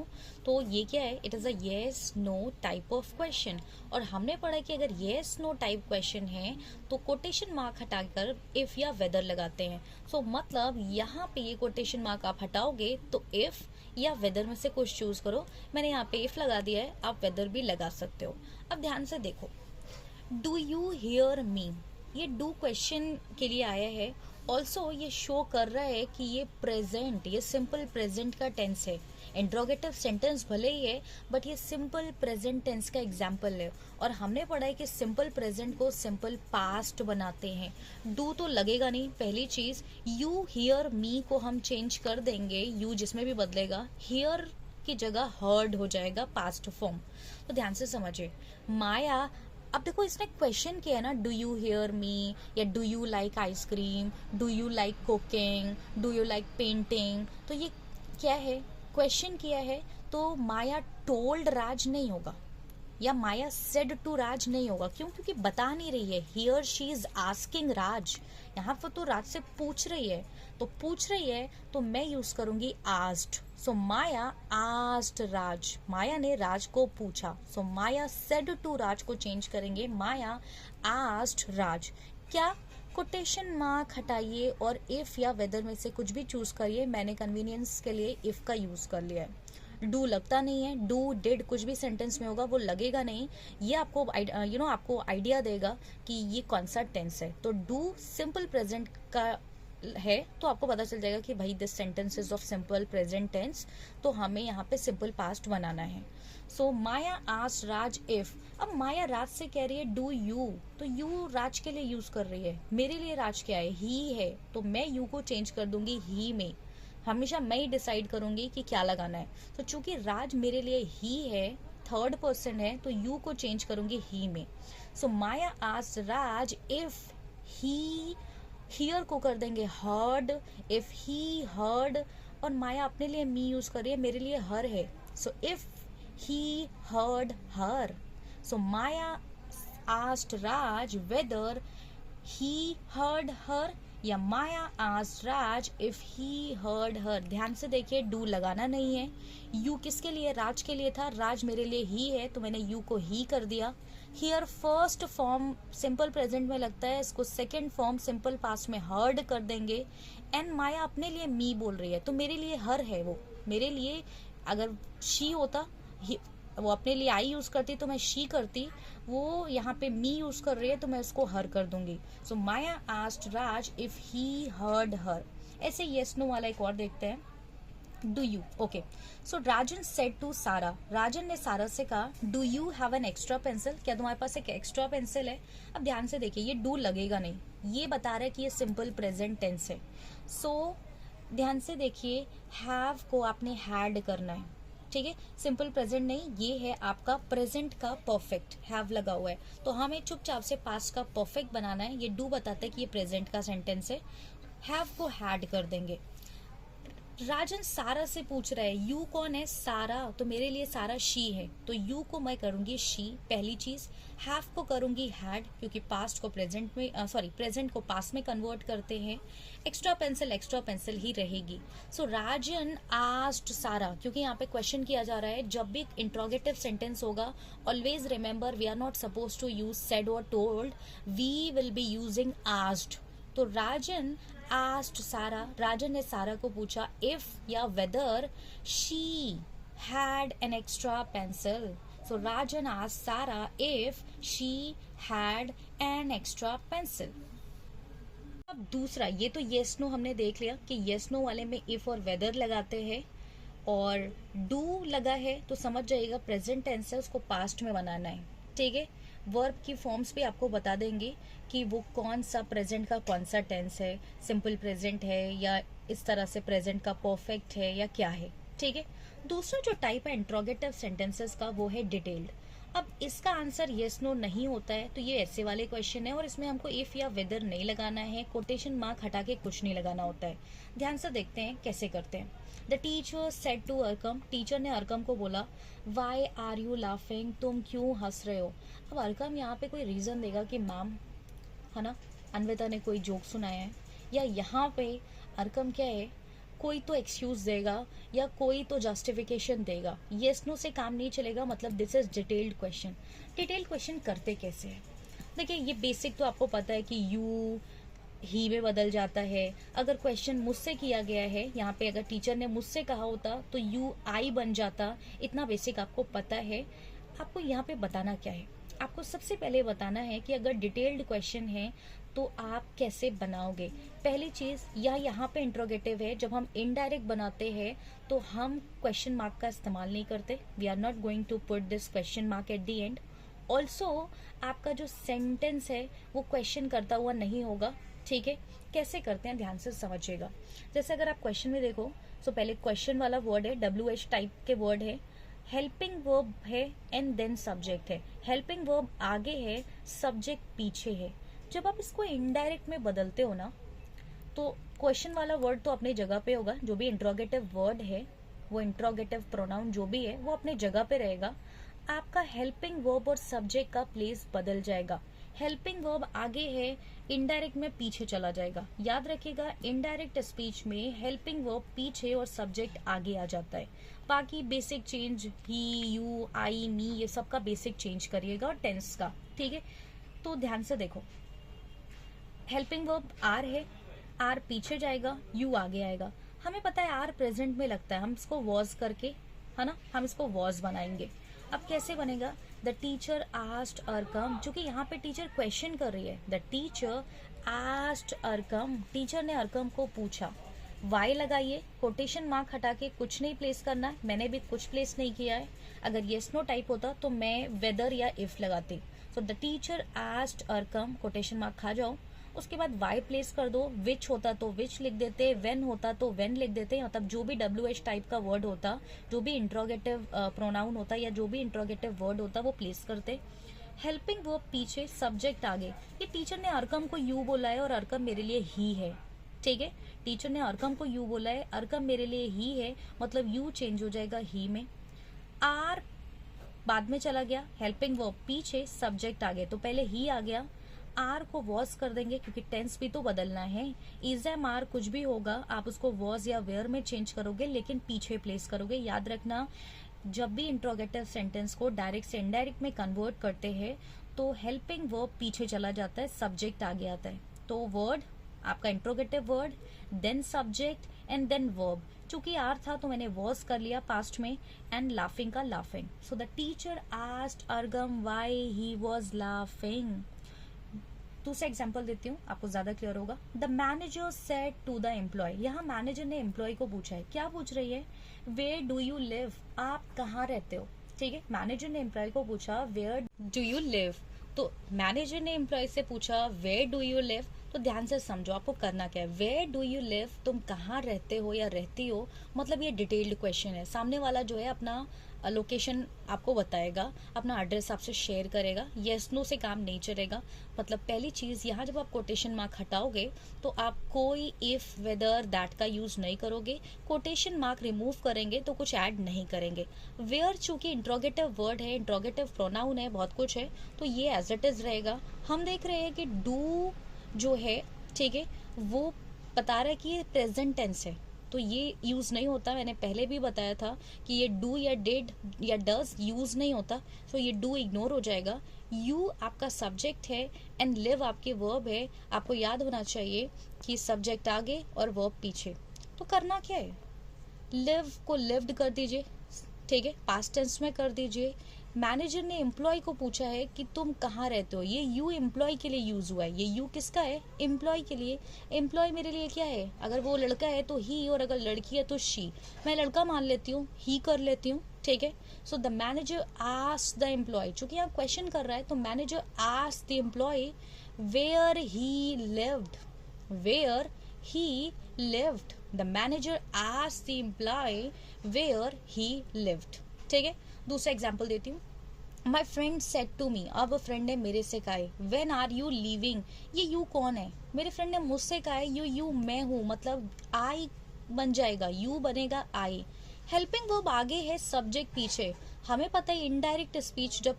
तो ये क्या है, it is a yes no type of question. और हमने पढ़ा कि अगर येस नो टाइप क्वेश्चन है तो कोटेशन मार्क हटाकर इफ या वेदर लगाते हैं। मतलब यहाँ पे ये कोटेशन मार्क आप हटाओगे तो इफ या वेदर में से कुछ चूज करो। मैंने यहाँ पे इफ लगा दिया है, आप वेदर भी लगा सकते हो। अब ध्यान से देखो, डू यू हियर मी, ये डू क्वेश्चन के लिए आया है। ऑल्सो ये शो कर रहा है कि ये प्रेजेंट, ये सिंपल प्रेजेंट का टेंस है। इंट्रोगेटिव सेंटेंस भले ही है बट ये सिंपल प्रेजेंट टेंस का एग्जाम्पल है। और हमने पढ़ा है कि सिंपल प्रेजेंट को सिंपल पास्ट बनाते हैं। डू तो लगेगा नहीं, पहली चीज। यू हियर मी को हम चेंज कर देंगे, यू जिसमें भी बदलेगा, हियर की जगह हर्ड हो जाएगा पास्ट फॉर्म। तो ध्यान से समझिए, माया, अब देखो इसने क्वेश्चन किया है ना, डू यू हियर मी, या do you like ice cream, do you like cooking, do you like painting. तो ये क्या है, क्वेश्चन किया है। तो माया टोल्ड राज नहीं होगा, या माया सेड टू राज नहीं होगा। क्यों? क्योंकि बता नहीं रही है। हियर शी इज आस्किंग राज, यहाँ पर तो राज से पूछ रही है। तो पूछ रही है तो मैं यूज करूंगी आस्क्ड। सो माया आस्क्ड राज, माया ने राज को पूछा। सो माया सेड टू राज को चेंज करेंगे, माया आस्क्ड राज। क्या? कोटेशन मार्क हटाइए और इफ या वेदर में से कुछ भी चूज करिए। मैंने कन्वीनियंस के लिए इफ का यूज कर लिया है। डू लगता नहीं है, डू डिड कुछ भी सेंटेंस में होगा वो लगेगा नहीं। ये आपको आपको आइडिया देगा कि ये कौन सा टेंस है। तो डू सिंपल प्रेजेंट का है तो आपको पता चल जाएगा कि भाई this sentence is of simple present tense, तो हमें यहाँ पे सिंपल पास्ट बनाना है। So Maya asked Raj if. अब माया राज से कह रही है डू यू, तो यू राज के लिए यूज कर रही है। मेरे लिए राज क्या है, ही है, तो मैं यू को चेंज कर दूंगी ही में। हमेशा मैं ही डिसाइड करूंगी कि क्या लगाना है। तो चूंकि राज मेरे लिए ही है, थर्ड पर्सन है, तो यू को चेंज करूंगी ही में। So Maya asked Raj if he, hear को कर देंगे हर्ड, इफ ही हर्ड। और माया अपने लिए मी यूज कर रही है, मेरे लिए हर है। सो if he heard her. So Maya asked Raj whether he heard her, या Maya asked Raj if he heard her. ध्यान से देखिए, डू लगाना नहीं है। यू किसके लिए, राज के लिए था। राज मेरे लिए ही है तो मैंने यू को ही कर दिया। Here first form simple present में लगता है, इसको सेकंड फॉर्म सिंपल पास्ट में हर्ड कर देंगे। एंड माया अपने लिए मी बोल रही है तो मेरे लिए हर है। वो मेरे लिए, अगर शी होता, वो अपने लिए आई यूज करती तो मैं शी करती, वो यहाँ पे मी यूज कर रही है तो मैं उसको हर कर दूंगी। So Maya asked Raj if he heard her. ऐसे यस नो वाला एक और देखते हैं, do you. Okay, so Rajan said to Sara, राजन ने सारा से कहा do you have an extra pencil, क्या तुम्हारे पास एक एक्स्ट्रा पेंसिल है। अब ध्यान से देखिए, ये डू लगेगा नहीं, ये बता रहा है कि ये सिंपल प्रेजेंट टेंस है। सो ध्यान से देखिए, हैव को आपने हैड करना है, ठीक है। सिंपल प्रेजेंट नहीं, ये है आपका प्रेजेंट का परफेक्ट, हैव लगा हुआ है। तो हमें चुपचाप से पास्ट का परफेक्ट बनाना है। ये डू बताता है कि ये प्रेजेंट का सेंटेंस है, हैव को हैड कर देंगे। राजन सारा से पूछ रहा है यू कौन है, सारा, तो मेरे लिए सारा शी है, तो यू को मैं करूंगी शी, पहली चीज। हैव को करूंगी हैड, क्योंकि पास्ट को प्रेजेंट में, प्रेजेंट को पास्ट में कन्वर्ट करते हैं। एक्स्ट्रा पेंसिल ही रहेगी। सो राजन आस्क्ड सारा, क्योंकि यहाँ पे क्वेश्चन किया जा रहा है। जब भी इंट्रोगेटिव सेंटेंस होगा, always remember we are not suppose to use said और told, we will be using asked. तो राजन आस्क्ड सारा, राजन ने सारा को पूछा इफ या whether she had an extra pencil. So Rajan asked Sara if she had an extra pencil. अब दूसरा, ये तो येस नो हमने देख लिया कि येस नो वाले में इफ और वेदर लगाते हैं, और डू लगा है तो समझ जाइएगा प्रेजेंट टेंस है, उसको पास्ट में बनाना है, ठीक है। वर्ब की फॉर्म्स भी आपको बता देंगे कि वो कौन सा प्रेजेंट का कौन सा टेंस है, सिंपल प्रेजेंट है या इस तरह से प्रेजेंट का परफेक्ट है या क्या है, ठीक है। दूसरा जो टाइप है इंट्रोगेटिव सेंटेंसेस का, वो है डिटेल्ड। अब इसका आंसर येस नो नहीं होता है, तो ये ऐसे वाले क्वेश्चन है और इसमें हमको इफ या वेदर नहीं लगाना है, कोटेशन मार्क हटा के कुछ नहीं लगाना होता है। ध्यान से देखते हैं कैसे करते हैं। The teacher said to Arkam, teacher ने अरकम को बोला वाई आर यू लाफिंग, तुम क्यों हंस रहे हो। अब अरकम यहाँ पे कोई रीजन देगा कि मैम, है ना, अन्विता ने कोई जोक सुनाया है, या यहाँ पे अरकम क्या है, कोई तो एक्सक्यूज देगा या कोई तो जस्टिफिकेशन देगा। येस नो से काम नहीं चलेगा, मतलब this is detailed question. Detailed question करते कैसे हैं? देखिए ये बेसिक तो आपको पता है कि यू ही में बदल जाता है। अगर क्वेश्चन मुझसे किया गया है, यहाँ पे अगर टीचर ने मुझसे कहा होता तो यू आई बन जाता। इतना बेसिक आपको पता है। आपको यहाँ पे बताना क्या है, आपको सबसे पहले बताना है कि अगर डिटेल्ड क्वेश्चन है तो आप कैसे बनाओगे। पहली चीज यहाँ पे इंट्रोगेटिव है, जब हम इनडायरेक्ट बनाते हैं तो हम क्वेश्चन मार्क का इस्तेमाल नहीं करते। We are not going to put this question mark at the end. Also आपका जो सेंटेंस है वो क्वेश्चन करता हुआ नहीं होगा। ठीक है, कैसे करते हैं ध्यान से समझिएगा। जैसे अगर आप क्वेश्चन में देखो तो पहले क्वेश्चन वाला वर्ड है, WH टाइप के वर्ड है, हेल्पिंग वर्ब है एंड देन सब्जेक्ट है। हेल्पिंग वर्ब आगे है, सब्जेक्ट पीछे है। जब आप इसको इनडायरेक्ट में बदलते हो ना, तो क्वेश्चन वाला वर्ड तो अपनी जगह पे होगा, जो भी इंट्रोगेटिव वर्ड है वो इंट्रोगेटिव प्रोनाउन जो भी है वो अपने जगह पे रहेगा। आपका हेल्पिंग वर्ब और सब्जेक्ट का प्लेस बदल जाएगा। हेल्पिंग वर्ब आगे है, इनडायरेक्ट में पीछे चला जाएगा। याद रखिएगा, इनडायरेक्ट स्पीच में हेल्पिंग वर्ब पीछे और सब्जेक्ट आगे आ जाता है। बाकी बेसिक चेंज ही, यू, आई, मी, ये सब का बेसिक चेंज करिएगा और टेंस का। ठीक है, तो ध्यान से देखो, हेल्पिंग वर्ब आर है, आर पीछे जाएगा, यू आगे आएगा। हमें पता है आर प्रेजेंट में लगता है, हम इसको वॉज करके, है ना, हम इसको वॉज बनाएंगे। अब कैसे बनेगा? द टीचर आस्क्ड अरकम, चूंकि यहाँ पे टीचर क्वेश्चन कर रही है। The teacher asked Arkham, teacher ने अरकम को पूछा। वाई लगाइए, कोटेशन मार्क हटा के कुछ नहीं प्लेस करना है, मैंने भी कुछ प्लेस नहीं किया है। अगर येस नो टाइप होता तो मैं वेदर या इफ लगाती। सो the teacher asked Arkham, quotation mark खा जाओ, उसके बाद वाई प्लेस कर दो। विच होता तो विच लिख देते, वेन होता तो वेन लिख देते। मतलब जो भी WH टाइप का वर्ड होता, जो भी इंट्रोगेटिव प्रोनाउन होता या जो भी इंट्रोगेटिव वर्ड होता वो प्लेस करते। हेल्पिंग वर्ब पीछे, सब्जेक्ट आगे। ये टीचर ने अरकम को यू बोला है और अरकम मेरे लिए ही है। ठीक है, टीचर ने अरकम को यू बोला है, अरकम मेरे लिए ही है, मतलब यू चेंज हो जाएगा ही में। आर बाद में चला गया, हेल्पिंग वर्ब पीछे, सब्जेक्ट आगे, तो पहले ही आ गया। आर को वॉज कर देंगे क्योंकि टेंस भी तो बदलना है। इज एम आर कुछ भी होगा, आप उसको वॉज या वेयर में चेंज करोगे लेकिन पीछे प्लेस करोगे। याद रखना, जब भी इंट्रोगेटिव सेंटेंस को डायरेक्ट से इनडायरेक्ट में कन्वर्ट करते हैं तो हेल्पिंग वर्ब पीछे चला जाता है, सब्जेक्ट आगे आता है। तो वर्ड आपका interrogative word, then subject and then verb. चूंकि आर था तो मैंने वॉज कर लिया पास्ट में, एंड लाफिंग का laughing. So the teacher asked Argam why he was laughing. दूसरा एग्जाम्पल देती हूँ, आपको ज्यादा क्लियर होगा। The manager said to the employee, यहाँ मैनेजर ने एम्प्लॉय को पूछा है, क्या पूछ रही है? वेयर डू यू लिव, आप कहाँ रहते हो। ठीक है, मैनेजर ने एम्प्लॉय को पूछा वेयर डू यू लिव, तो मैनेजर ने एम्प्लॉय से पूछा वेयर डू यू लिव। तो ध्यान से समझो आपको करना क्या है। वेयर डू यू लिव, तुम कहाँ रहते हो या रहती हो, मतलब ये डिटेल्ड क्वेश्चन है। सामने वाला जो है अपना लोकेशन आपको बताएगा, अपना एड्रेस आपसे शेयर करेगा। येस नो से काम नहीं चलेगा। मतलब पहली चीज, यहाँ जब आप कोटेशन मार्क हटाओगे तो आप कोई इफ, वेदर, दैट का यूज नहीं करोगे। कोटेशन मार्क रिमूव करेंगे तो कुछ ऐड नहीं करेंगे। वेयर चूंकि इंट्रोगेटिव वर्ड है, इंट्रोगेटिव प्रोनाउन है, बहुत कुछ है, तो ये एज इट इज रहेगा। हम देख रहे हैं कि डू जो है, ठीक है, वो बता रहा है कि ये प्रेजेंट टेंस है, तो ये यूज नहीं होता। मैंने पहले भी बताया था कि ये डू या डिड या डज यूज नहीं होता, तो ये डू इग्नोर हो जाएगा। यू आपका सब्जेक्ट है एंड लिव आपके वर्ब है। आपको याद होना चाहिए कि सब्जेक्ट आगे और वर्ब पीछे। तो करना क्या है, लिव को लिव्ड कर दीजिए, ठीक है, पास्ट टेंस में कर दीजिए। मैनेजर ने एम्प्लॉय को पूछा है कि तुम कहाँ रहते हो, ये यू एम्प्लॉय के लिए यूज हुआ है। ये यू किसका है? एम्प्लॉय के लिए। एम्प्लॉय मेरे लिए क्या है? अगर वो लड़का है तो ही, और अगर लड़की है तो शी। मैं लड़का मान लेती हूँ, ही कर लेती हूँ, ठीक है। So the manager asked the employee, चूंकि यहाँ क्वेश्चन कर रहा है तो manager asked the employee where he lived, where he lived. The manager asked the employee where he lived, ठीक है। दूसरा एग्जाम्पल देती हूँ। My friend said to me, अब फ्रेंड ने मेरे से कहा है वेन आर यू लीविंग, ये यू कौन है? मेरे फ्रेंड ने मुझसे कहा है यू मैं हूँ, मतलब आई बन जाएगा, यू बनेगा आई। हेल्पिंग वर्ब आगे है, सब्जेक्ट पीछे। हमें पता है इनडायरेक्ट स्पीच जब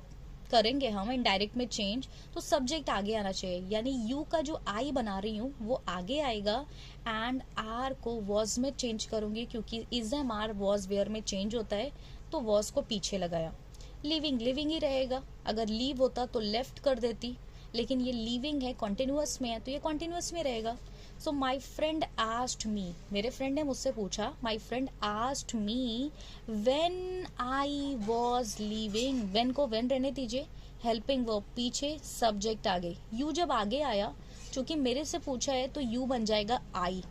करेंगे हम इनडायरेक्ट में चेंज, तो सब्जेक्ट आगे आना चाहिए, यानी यू का जो आई बना रही हूँ वो आगे आएगा एंड आर को वॉज में चेंज करूंगी, क्योंकि is am are was were में चेंज होता है, तो वॉज को पीछे लगाया। लिविंग लिविंग ही रहेगा, अगर लीव होता तो लेफ्ट कर देती, लेकिन ये लिविंग है, कॉन्टिन्यूअस में है, तो ये कॉन्टिन्यूअस में रहेगा। सो माई फ्रेंड आस्क्ड मी, मेरे फ्रेंड ने मुझसे पूछा, my friend asked me when I was leaving, when को व्हेन रहने दीजिए, हेल्पिंग वर्ब पीछे, सब्जेक्ट आगे, यू जब आगे आया, चूंकि मेरे से पूछा है तो यू बन जाएगा आई,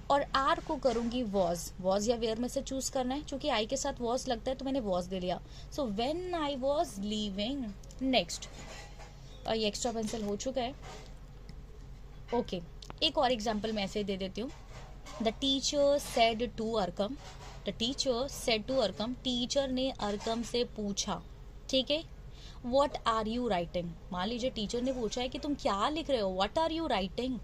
और आर को करूंगी वॉज या वेयर में से चूज करना है, क्योंकि आई के साथ वॉज लगता है तो मैंने वॉज दे लिया। So when I was leaving. Next, ये एक्स्ट्रा पेंसिल हो चुका है। ओके, एक और एग्जाम्पल मैं ऐसे दे देती हूँ। The teacher said to Arkam, the teacher said to Arkam, teacher ने अरकम से पूछा, ठीक है, वॉट आर यू राइटिंग। मान लीजिए टीचर ने पूछा है कि तुम क्या लिख रहे हो, व्हाट आर यू राइटिंग।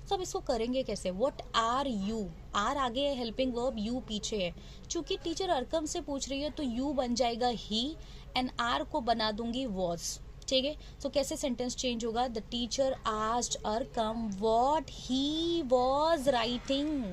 तो अब इसको करेंगे कैसे, व्हाट आर यू, आर आगे है हेल्पिंग वर्ब, यू पीछे है, चूंकि टीचर अरकम से पूछ रही है तो यू बन जाएगा ही एंड आर को बना दूंगी वॉज, ठीक है। सो कैसे सेंटेंस चेंज होगा, the teacher asked Arkam what he was writing,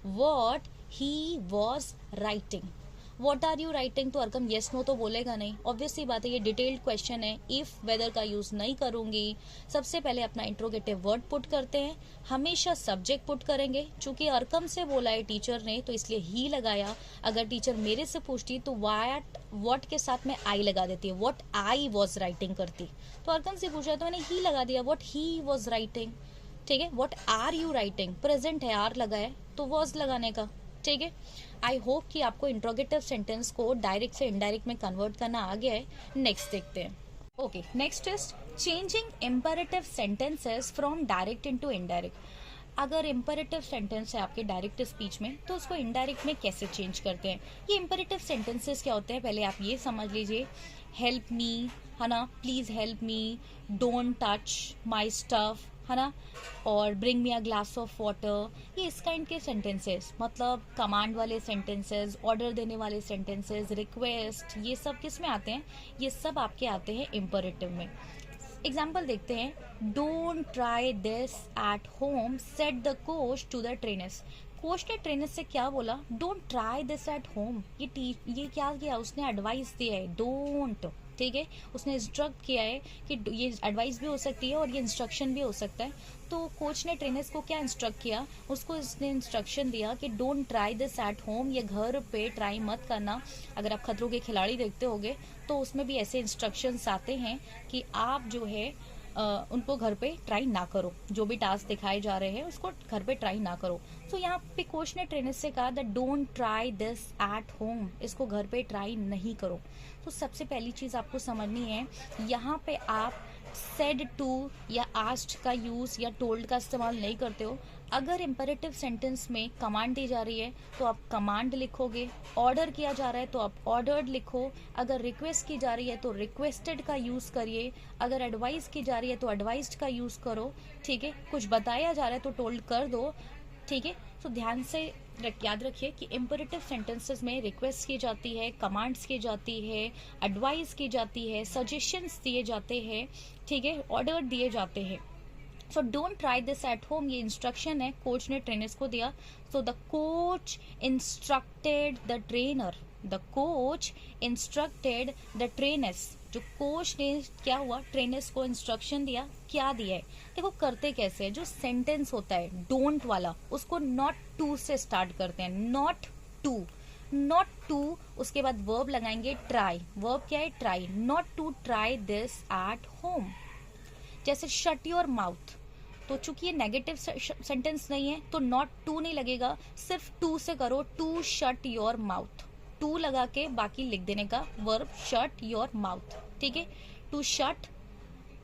what he was writing. What are you writing, तो अरकम येस नो तो बोलेगा नहीं, ऑब्वियस सी बात है, ये डिटेल्ड क्वेश्चन है, इफ वेदर का यूज नहीं करूंगी। सबसे पहले अपना इंट्रोगेटिव वर्ड पुट करते हैं, हमेशा सब्जेक्ट पुट करेंगे, चूंकि अरकम से बोला है टीचर ने तो इसलिए ही लगाया। अगर टीचर मेरे से पूछती तो व्हाट के साथ में आई लगा देती है, व्हाट आई वॉज राइटिंग करती, तो अरकम से पूछा तो मैंने ही लगा दिया, व्हाट ही वॉज राइटिंग, ठीक है। What are you writing, present है, आर लगा है तो वॉज लगाने का, ठीक है। आई होप कि आपको इंट्रोगेटिव सेंटेंस को डायरेक्ट से इनडायरेक्ट में कन्वर्ट करना आ गया है। नेक्स्ट देखते हैं। Okay, next is changing imperative sentences from direct into indirect. अगर इम्पेरेटिव सेंटेंस है आपके डायरेक्ट स्पीच में तो उसको इनडायरेक्ट में कैसे चेंज करते हैं। ये इम्पेरेटिव सेंटेंसेस क्या होते हैं, पहले आप ये समझ लीजिए, हेल्प मी, है ना, please help me, don't touch my stuff, है ना, और bring me a glass of water, ये इस काइंड के सेंटेंसेस, मतलब कमांड वाले सेंटेंसेस, ऑर्डर देने वाले सेंटेंसेस, रिक्वेस्ट, ये सब किस में आते हैं, ये सब आपके आते हैं इम्पेरेटिव में। एग्जाम्पल देखते हैं, don't try this at home said the coach to the trainers. Coach ने ट्रेनर्स से क्या बोला, don't try this at home, ये क्या किया, उसने एडवाइस दिया है, डोंट, ठीक है, उसने इंस्ट्रक्ट किया है कि ये एडवाइस भी हो सकती है और ये इंस्ट्रक्शन भी हो सकता है। तो कोच ने ट्रेनर्स को क्या इंस्ट्रक्ट किया, उसको इसने इंस्ट्रक्शन दिया कि don't try this at home, ये घर पे ट्राई मत करना। अगर आप खतरों के खिलाड़ी देखते होगे तो उसमें भी ऐसे इंस्ट्रक्शंस आते हैं कि आप जो है उनको घर पे ट्राई ना करो, जो भी टास्क दिखाए जा रहे हैं उसको घर पे ट्राई ना करो। तो यहाँ पे कोच ने ट्रेनर्स से कहा that don't try this at home, इसको घर पे ट्राई नहीं करो। तो सबसे पहली चीज आपको समझनी है, यहाँ पे आप सेड टू या आस्क्ड का यूज या टोल्ड का इस्तेमाल नहीं करते हो। अगर इम्पेरेटिव सेंटेंस में कमांड दी जा रही है तो आप कमांड लिखोगे, ऑर्डर किया जा रहा है तो आप ऑर्डर्ड लिखो, अगर रिक्वेस्ट की जा रही है तो रिक्वेस्टेड का यूज करिए, अगर एडवाइस की जा रही है तो एडवाइस्ड का यूज करो, ठीक है। कुछ बताया जा रहा है तो टोल्ड कर दो, ठीक है। तो ध्यान से याद रखिए कि इम्पेरेटिव सेंटेंसेस में रिक्वेस्ट की जाती है, कमांड्स की जाती है, एडवाइस की जाती है, सजेशंस दिए जाते हैं, ठीक है, ऑर्डर दिए जाते हैं। So don't try this at home, ये इंस्ट्रक्शन है, कोच ने ट्रेनर्स को दिया। सो the coach instructed the trainer, the coach instructed the trainers, जो कोच ने क्या हुआ, ट्रेनर्स को इंस्ट्रक्शन दिया, क्या दिया है, देखो करते कैसे है, जो सेंटेंस होता है डोंट वाला उसको नॉट टू से स्टार्ट करते हैं, नॉट टू, उसके बाद वर्ब लगाएंगे ट्राई, वर्ब क्या है, try, not to try this at home. जैसे शट योर माउथ, तो चूंकि ये नेगेटिव सेंटेंस नहीं है तो नॉट टू नहीं लगेगा, सिर्फ टू से करो, to shut your mouth, to लगा के बाकी लिख देने का, वर्ब शट योर माउथ, ठीक है। To shut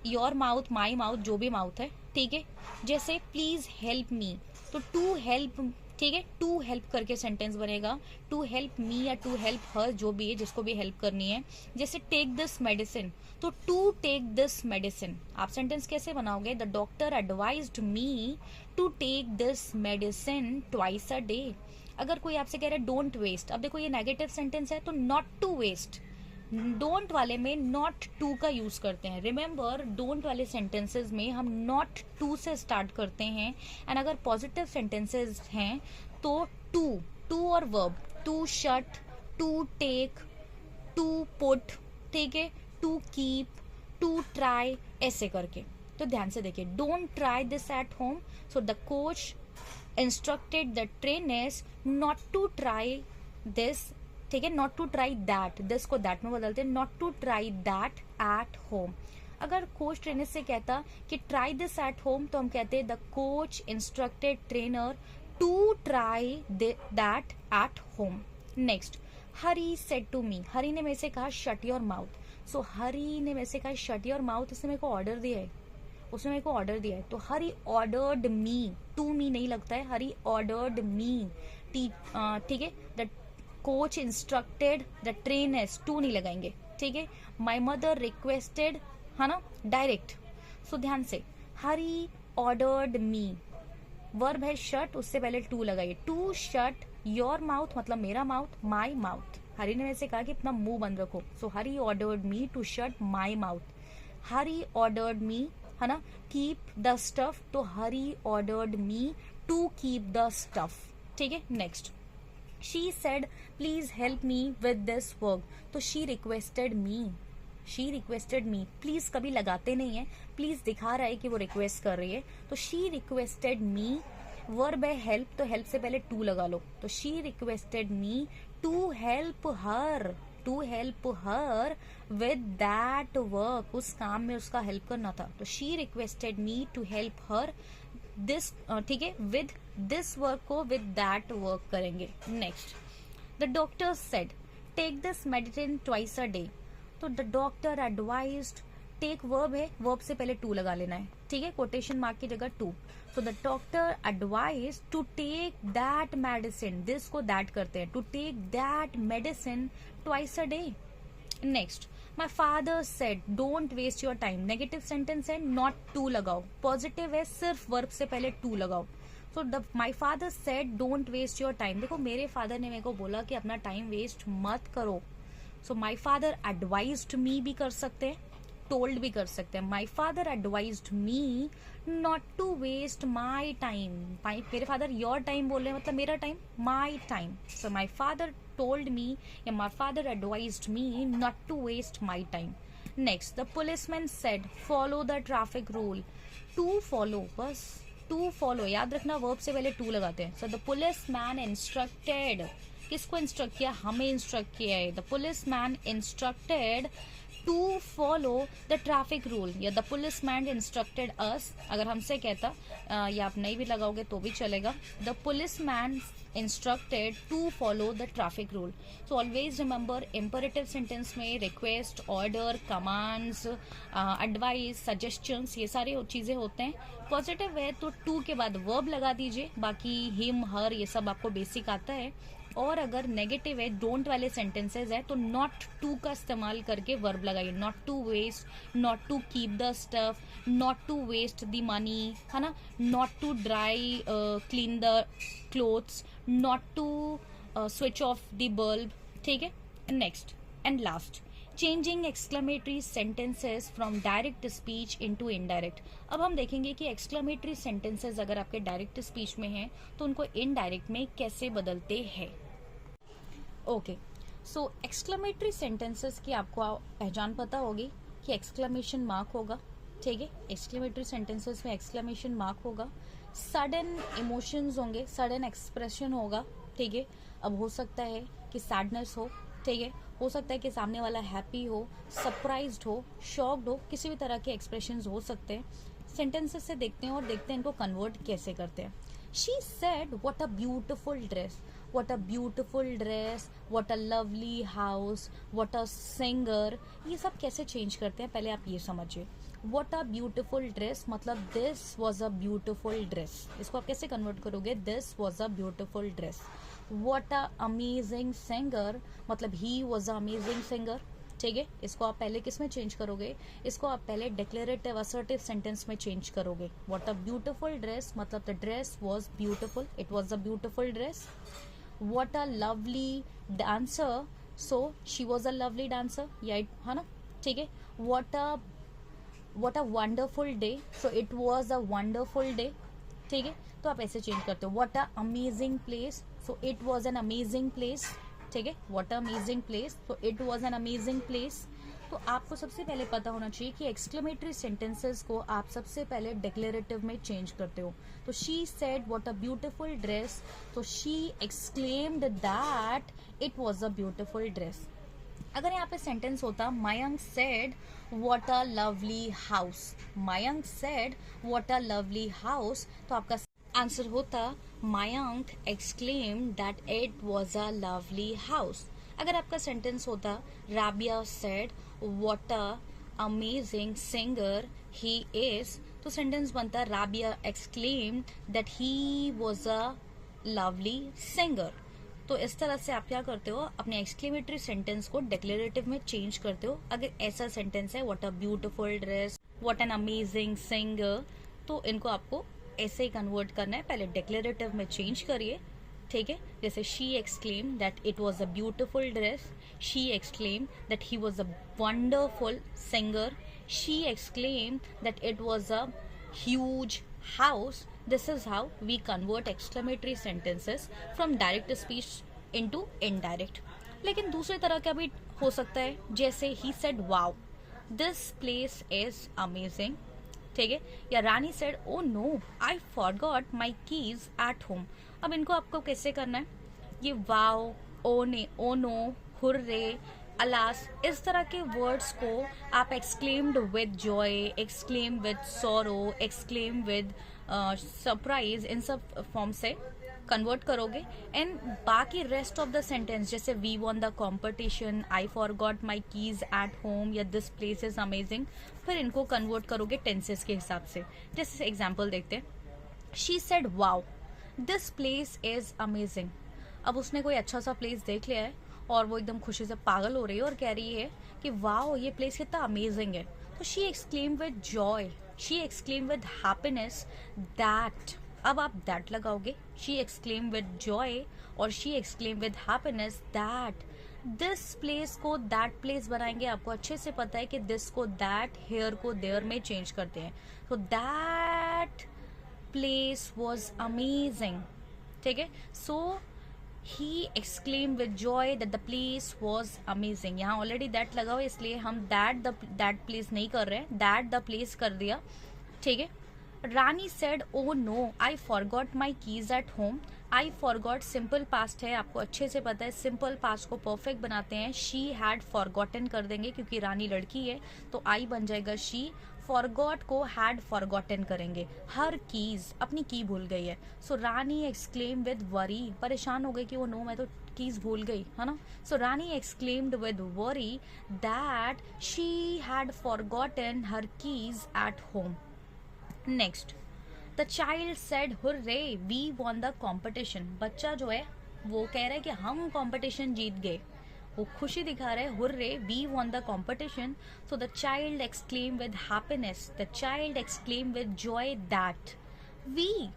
your mouth, my mouth, जो भी माउथ है, ठीक है। जैसे प्लीज हेल्प मी, तो टू हेल्प, ठीक है, टू हेल्प करके सेंटेंस बनेगा, टू हेल्प मी या टू हेल्प हर, जो भी है, जिसको भी हेल्प करनी है। जैसे टेक दिस मेडिसिन, तो टू टेक दिस मेडिसिन, आप सेंटेंस कैसे बनाओगे, the doctor advised me to take this medicine twice a day. अगर कोई आपसे कह रहा है डोंट वेस्ट, अब देखो ये नेगेटिव सेंटेंस है तो नॉट टू वेस्ट, डोंट वाले में नॉट टू का यूज करते हैं. रिमेंबर, डोंट वाले सेंटेंसेस में हम नॉट टू से स्टार्ट करते हैं. एंड अगर पॉजिटिव सेंटेंसेस हैं तो टू और verb, to shut, to take, to put, ठीक है, टू कीप, टू ट्राई, ऐसे करके. तो ध्यान से देखिए, don't try this at home. So the coach instructed the trainers not to try this, ठीक है, not to try that. This को दैट में बदलते हैं, not to try that at home. अगर कोच ट्रेनर से कहता कि ट्राई दिस एट होम, तो हम कहते हैं the coach instructed trainer to try that at home. Next, Hari said to me. Hari ने मेरे से कहा shut your mouth. So Hari ने मेरे से कहा शट योर माउथ, उसने मेरे को ऑर्डर दिया है, उसने मेरे को ऑर्डर दिया है. तो Hari ordered me, to me नहीं लगता है, हरी ऑर्डर्ड मी, ठीक है. The coach instructed the trainers, to नहीं लगाएंगे, ठीक है. माई मदर रिक्वेस्टेड, है ना, डायरेक्ट. सो ध्यान से, हरी ऑर्डर्ड मी, वर्ब है शट, उससे पहले टू लगाइए. टू शट योर माउथ मतलब मेरा माउथ, माई माउथ. हरी ने वैसे कहा कि अपना मुंह बंद रखो. So Hari ordered me to shut my mouth. Hari ordered me, है ना, कीप द स्टफ. तो Hari ordered me to keep the stuff, ठीक है. Next, she said please help me with this work. तो शी रिक्वेस्टेड मी, प्लीज कभी लगाते नहीं है, प्लीज दिखा रहा है कि वो रिक्वेस्ट कर रही है. तो शी रिक्वेस्टेड मी, वर्ब है हेल्प, तो हेल्प से पहले टू लगा लो. तो she requested me to help her with that work. उस काम में उसका हेल्प करना था. तो she requested me to help her this, ठीक है, विद दिस वर्क को विद दैट वर्क करेंगे. Next, the doctor said take this medicine twice a day. तो the doctor advised, take verb है, वर्ब से पहले टू लगा लेना है, ठीक है, कोटेशन मार्क की जगह to. So the doctor advise to take that medicine, this को दैट करते हैं, to take that medicine twice a day. Next, my father said don't waste your time. Negative sentence है, नॉट टू लगाओ. Positive है, सिर्फ verb से पहले to लगाओ. So the my father said don't waste your time. देखो, मेरे father ने मेरे को बोला कि अपना टाइम वेस्ट मत करो. सो माई फादर एडवाइज्ड मी भी कर सकते हैं, टोल्ड भी कर सकते हैं. My father advised me not to waste my time. मेरे फादर योर टाइम बोल रहे हैं, मतलब मेरा time, my time. So my father told me या my father advised me not to waste my time. Next, the policeman said follow the traffic rule. To follow, बस to follow याद रखना, verb से पहले टू लगाते हैं. So the policeman instructed, किसको instruct किया, हमें इंस्ट्रक्ट किया है. The policeman instructed to follow the traffic rule या द पुलिसमैन इंस्ट्रक्टेड अस. अगर हमसे कहता या आप नहीं भी लगाओगे तो भी चलेगा. The policeman instructed to follow the traffic rule. So always remember, imperative sentence में request, order, commands, advice, suggestions, ये सारी चीजें होते हैं. पॉजिटिव है तो टू के बाद वर्ब लगा दीजिए, बाकी हिम, हर, ये सब आपको बेसिक आता है. और अगर नेगेटिव है, डोंट वाले सेंटेंसेस है, तो नॉट टू का इस्तेमाल करके वर्ब लगाइए. Not to waste, not to keep the stuff, not to waste the money, है ना, not to dry clean the clothes, not to switch off the bulb, ठीक है. Next and last, changing exclamatory sentences from direct speech into indirect. अब हम देखेंगे कि exclamatory sentences अगर आपके डायरेक्ट स्पीच में हैं तो उनको इनडायरेक्ट में कैसे बदलते हैं. ओके, सो एक्सक्लेमेटरी सेंटेंसेस की आपको पहचान पता होगी कि एक्सक्लेमेशन मार्क होगा, ठीक है. एक्सक्लेमेटरी सेंटेंसेस में एक्सक्लेमेशन मार्क होगा, सडन इमोशंस होंगे, सडन एक्सप्रेशन होगा, ठीक है. अब हो सकता है कि सैडनेस ठीक है, हो सकता है कि सामने वाला हैप्पी हो, सरप्राइज्ड हो, शॉक्ड हो, किसी भी तरह के एक्सप्रेशंस हो सकते हैं. सेंटेंसेस से देखते हैं और देखते हैं इनको कन्वर्ट कैसे करते हैं. She said what a beautiful dress, what a beautiful dress, what a lovely house, what a singer. ये सब कैसे चेंज करते हैं पहले आप ये समझिए. व्हाट अ ब्यूटिफुल ड्रेस मतलब this was a beautiful dress. इसको आप कैसे कन्वर्ट करोगे, this was a beautiful dress. What a amazing singer मतलब he was a amazing singer, ठीक है. इसको आप पहले किस में चेंज करोगे, इसको आप पहले डिक्लेरेटिव असर्टिव सेंटेंस में चेंज करोगे. व्हाट अ ब्यूटिफुल ड्रेस मतलब the dress was beautiful, it was a beautiful dress. What a lovely dancer, so she was a lovely dancer, या है ना, ठीक है. What a wonderful day, so it was a wonderful day, ठीक है. तो आप ऐसे चेंज करते हो. What a amazing place, so it was an amazing place, ठीक है. What a amazing place, so it was an amazing place. तो आपको सबसे पहले पता होना चाहिए कि एक्सक्लेमेटरी सेंटेंसेस को आप सबसे पहले डिक्लेरेटिव में चेंज करते हो. तो she said what a beautiful dress, तो she exclaimed that it was a beautiful dress. अगर यहाँ पे सेंटेंस होता Mayank said what a lovely house, Mayank said what a lovely house, तो आपका आंसर होता Mayank exclaimed that it was a lovely house. अगर आपका सेंटेंस होता Rabia said what a amazing singer he is, तो सेंटेंस बनता Rabia exclaimed that he was a lovely singer. तो इस तरह से आप क्या करते हो, अपने एक्सक्लेमेटरी सेंटेंस को डिक्लेरेटिव में चेंज करते हो. अगर ऐसा सेंटेंस है what a beautiful dress, what an amazing singer, तो इनको आपको ऐसे ही कन्वर्ट करना है. पहले डिक्लेरेटिव में चेंज करिए, ठीक है. जैसे she exclaim that it was a beautiful dress, she exclaim that he was a wonderful singer, she exclaim that it was a huge house. This is how we convert exclamatory sentences from direct speech into indirect. लेकिन दूसरे तरह का भी हो सकता है, जैसे he said wow this place is amazing, ठीक है. या रानी said oh no I forgot my keys at home. अब इनको आपको कैसे करना है, ये wow, oh no, hurray, alas, इस तरह के वर्ड्स को आप exclaimed with joy, exclaim with sorrow, exclaim with surprise, इन सब फॉर्म से कन्वर्ट करोगे. एंड बाकी रेस्ट ऑफ द सेंटेंस जैसे we won the competition, I forgot my keys at home, या दिस प्लेस इज अमेजिंग, फिर इनको कन्वर्ट करोगे टेंसेस के हिसाब से. जैसे एग्जाम्पल देखते हैं, she said wow this place is amazing. अब उसने कोई अच्छा सा प्लेस देख लिया है और वो एकदम खुशी से पागल हो रही है और कह रही है कि वाओ ये प्लेस कितना अमेजिंग है. तो she exclaim with Joy, she exclaim with happiness that, अब आप दैट लगाओगे, शी एक्सक्लेम विद जॉय और she exclaim with happiness that. This place को दैट प्लेस बनाएंगे, आपको अच्छे से पता है कि दिस को दैट, हेयर को देयर में चेंज करते हैं. तो दैट प्लेस वॉज अमेजिंग, ठीक है. सो he exclaimed with joy that the place was amazing. यहाँ ऑलरेडी दैट लगा हुआ, इसलिए हम दैट प्लेस नहीं कर रहे हैं, दैट द प्लेस कर दिया, ठीक है. रानी said oh no I forgot my keys at home. I forgot simple past है, आपको अच्छे से पता है सिंपल पास्ट को परफेक्ट बनाते हैं. she had forgotten कर देंगे क्योंकि रानी लड़की है, तो I बन जाएगा she. फॉरगॉट को हैड फॉरगॉटन करेंगे, हर कीज, अपनी की भूल गई है. सो रानी एक्सक्लेम विद वरी, परेशान हो गई कि वो नो मैं तो कीज भूल गई, है ना. So Rani exclaimed with worry that she had forgotten her keys at home. Next, the child said hurray we won the competition. बच्चा जो है वो कह रहा है कि हम कॉम्पिटिशन जीत गए, वो खुशी दिखा रहे हैं, hurray we won the competition. So the child exclaim with happiness, the child exclaim with joy that we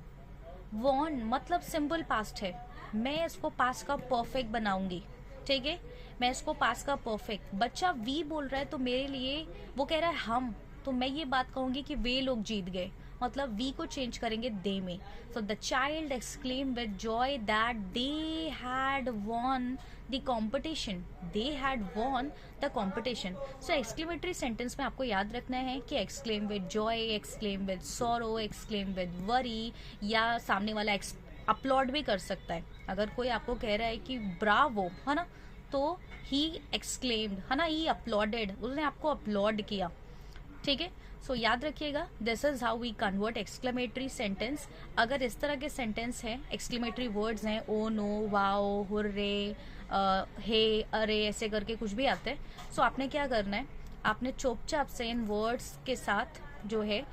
won, मतलब सिंपल पास्ट है, मैं इसको पास्ट का परफेक्ट बनाऊंगी, ठीक है. मैं इसको पास्ट का परफेक्ट, बच्चा वी बोल रहा है तो मेरे लिए वो कह रहा है हम, तो मैं ये बात कहूंगी कि वे लोग जीत गए, मतलब वी को चेंज करेंगे दे में. सो the child exclaim with joy that they had von the competition, they had von the competition. So exclamatory sentence में आपको याद रखना है कि exclaim with joy, exclaim with sorrow, exclaim with worry, या सामने वाला अपलॉड भी कर सकता है. अगर कोई आपको कह रहा है कि ब्रावो, है ना, तो ही एक्सक्लेम्ड, है ना, ही अपलॉडेड, उसने आपको अपलॉड किया, ठीक है. सो याद रखिएगा, this is how we convert exclamatory sentence. अगर इस तरह के सेंटेंस हैं, एक्सक्लेमेटरी वर्ड्स हैं, oh no, wow, hurray, hey, अरे, ऐसे करके कुछ भी आते हैं, सो आपने क्या करना है, आपने चुपचाप से इन वर्ड्स के साथ जो है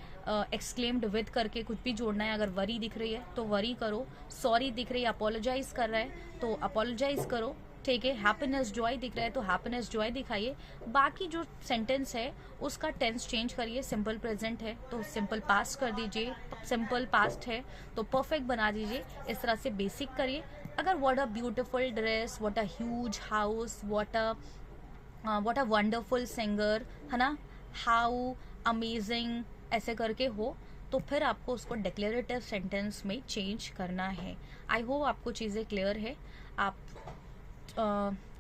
एक्सक्लेम्ड विद करके कुछ भी जोड़ना है. अगर वरी दिख रही है तो वरी करो, सॉरी दिख रही है, अपोलोजाइज कर रहा है तो अपोलोजाइज करो, ठीक है. हैप्पीनेस जॉय दिख रहा है तो हैप्पीनेस जॉय दिखाइए. बाकी जो सेंटेंस है उसका टेंस चेंज करिए, सिंपल प्रेजेंट है तो सिंपल पास्ट कर दीजिए, सिंपल पास्ट है तो परफेक्ट बना दीजिए. इस तरह से बेसिक करिए. अगर what a beautiful dress, what a huge house, what a wonderful singer, है ना, हाउ अमेजिंग, ऐसे करके हो, तो फिर आपको उसको डिक्लेरेटिव सेंटेंस में चेंज करना है। आई होप आपको चीज़ें क्लियर है। आप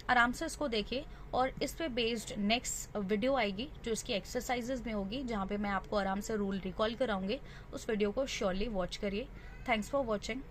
आराम से इसको देखिए, और इस पे बेस्ड नेक्स्ट वीडियो आएगी जो इसकी एक्सरसाइजेज में होगी, जहाँ पे मैं आपको आराम से रूल रिकॉल कराऊंगी। उस वीडियो को श्योरली वॉच करिए। Thanks for watching.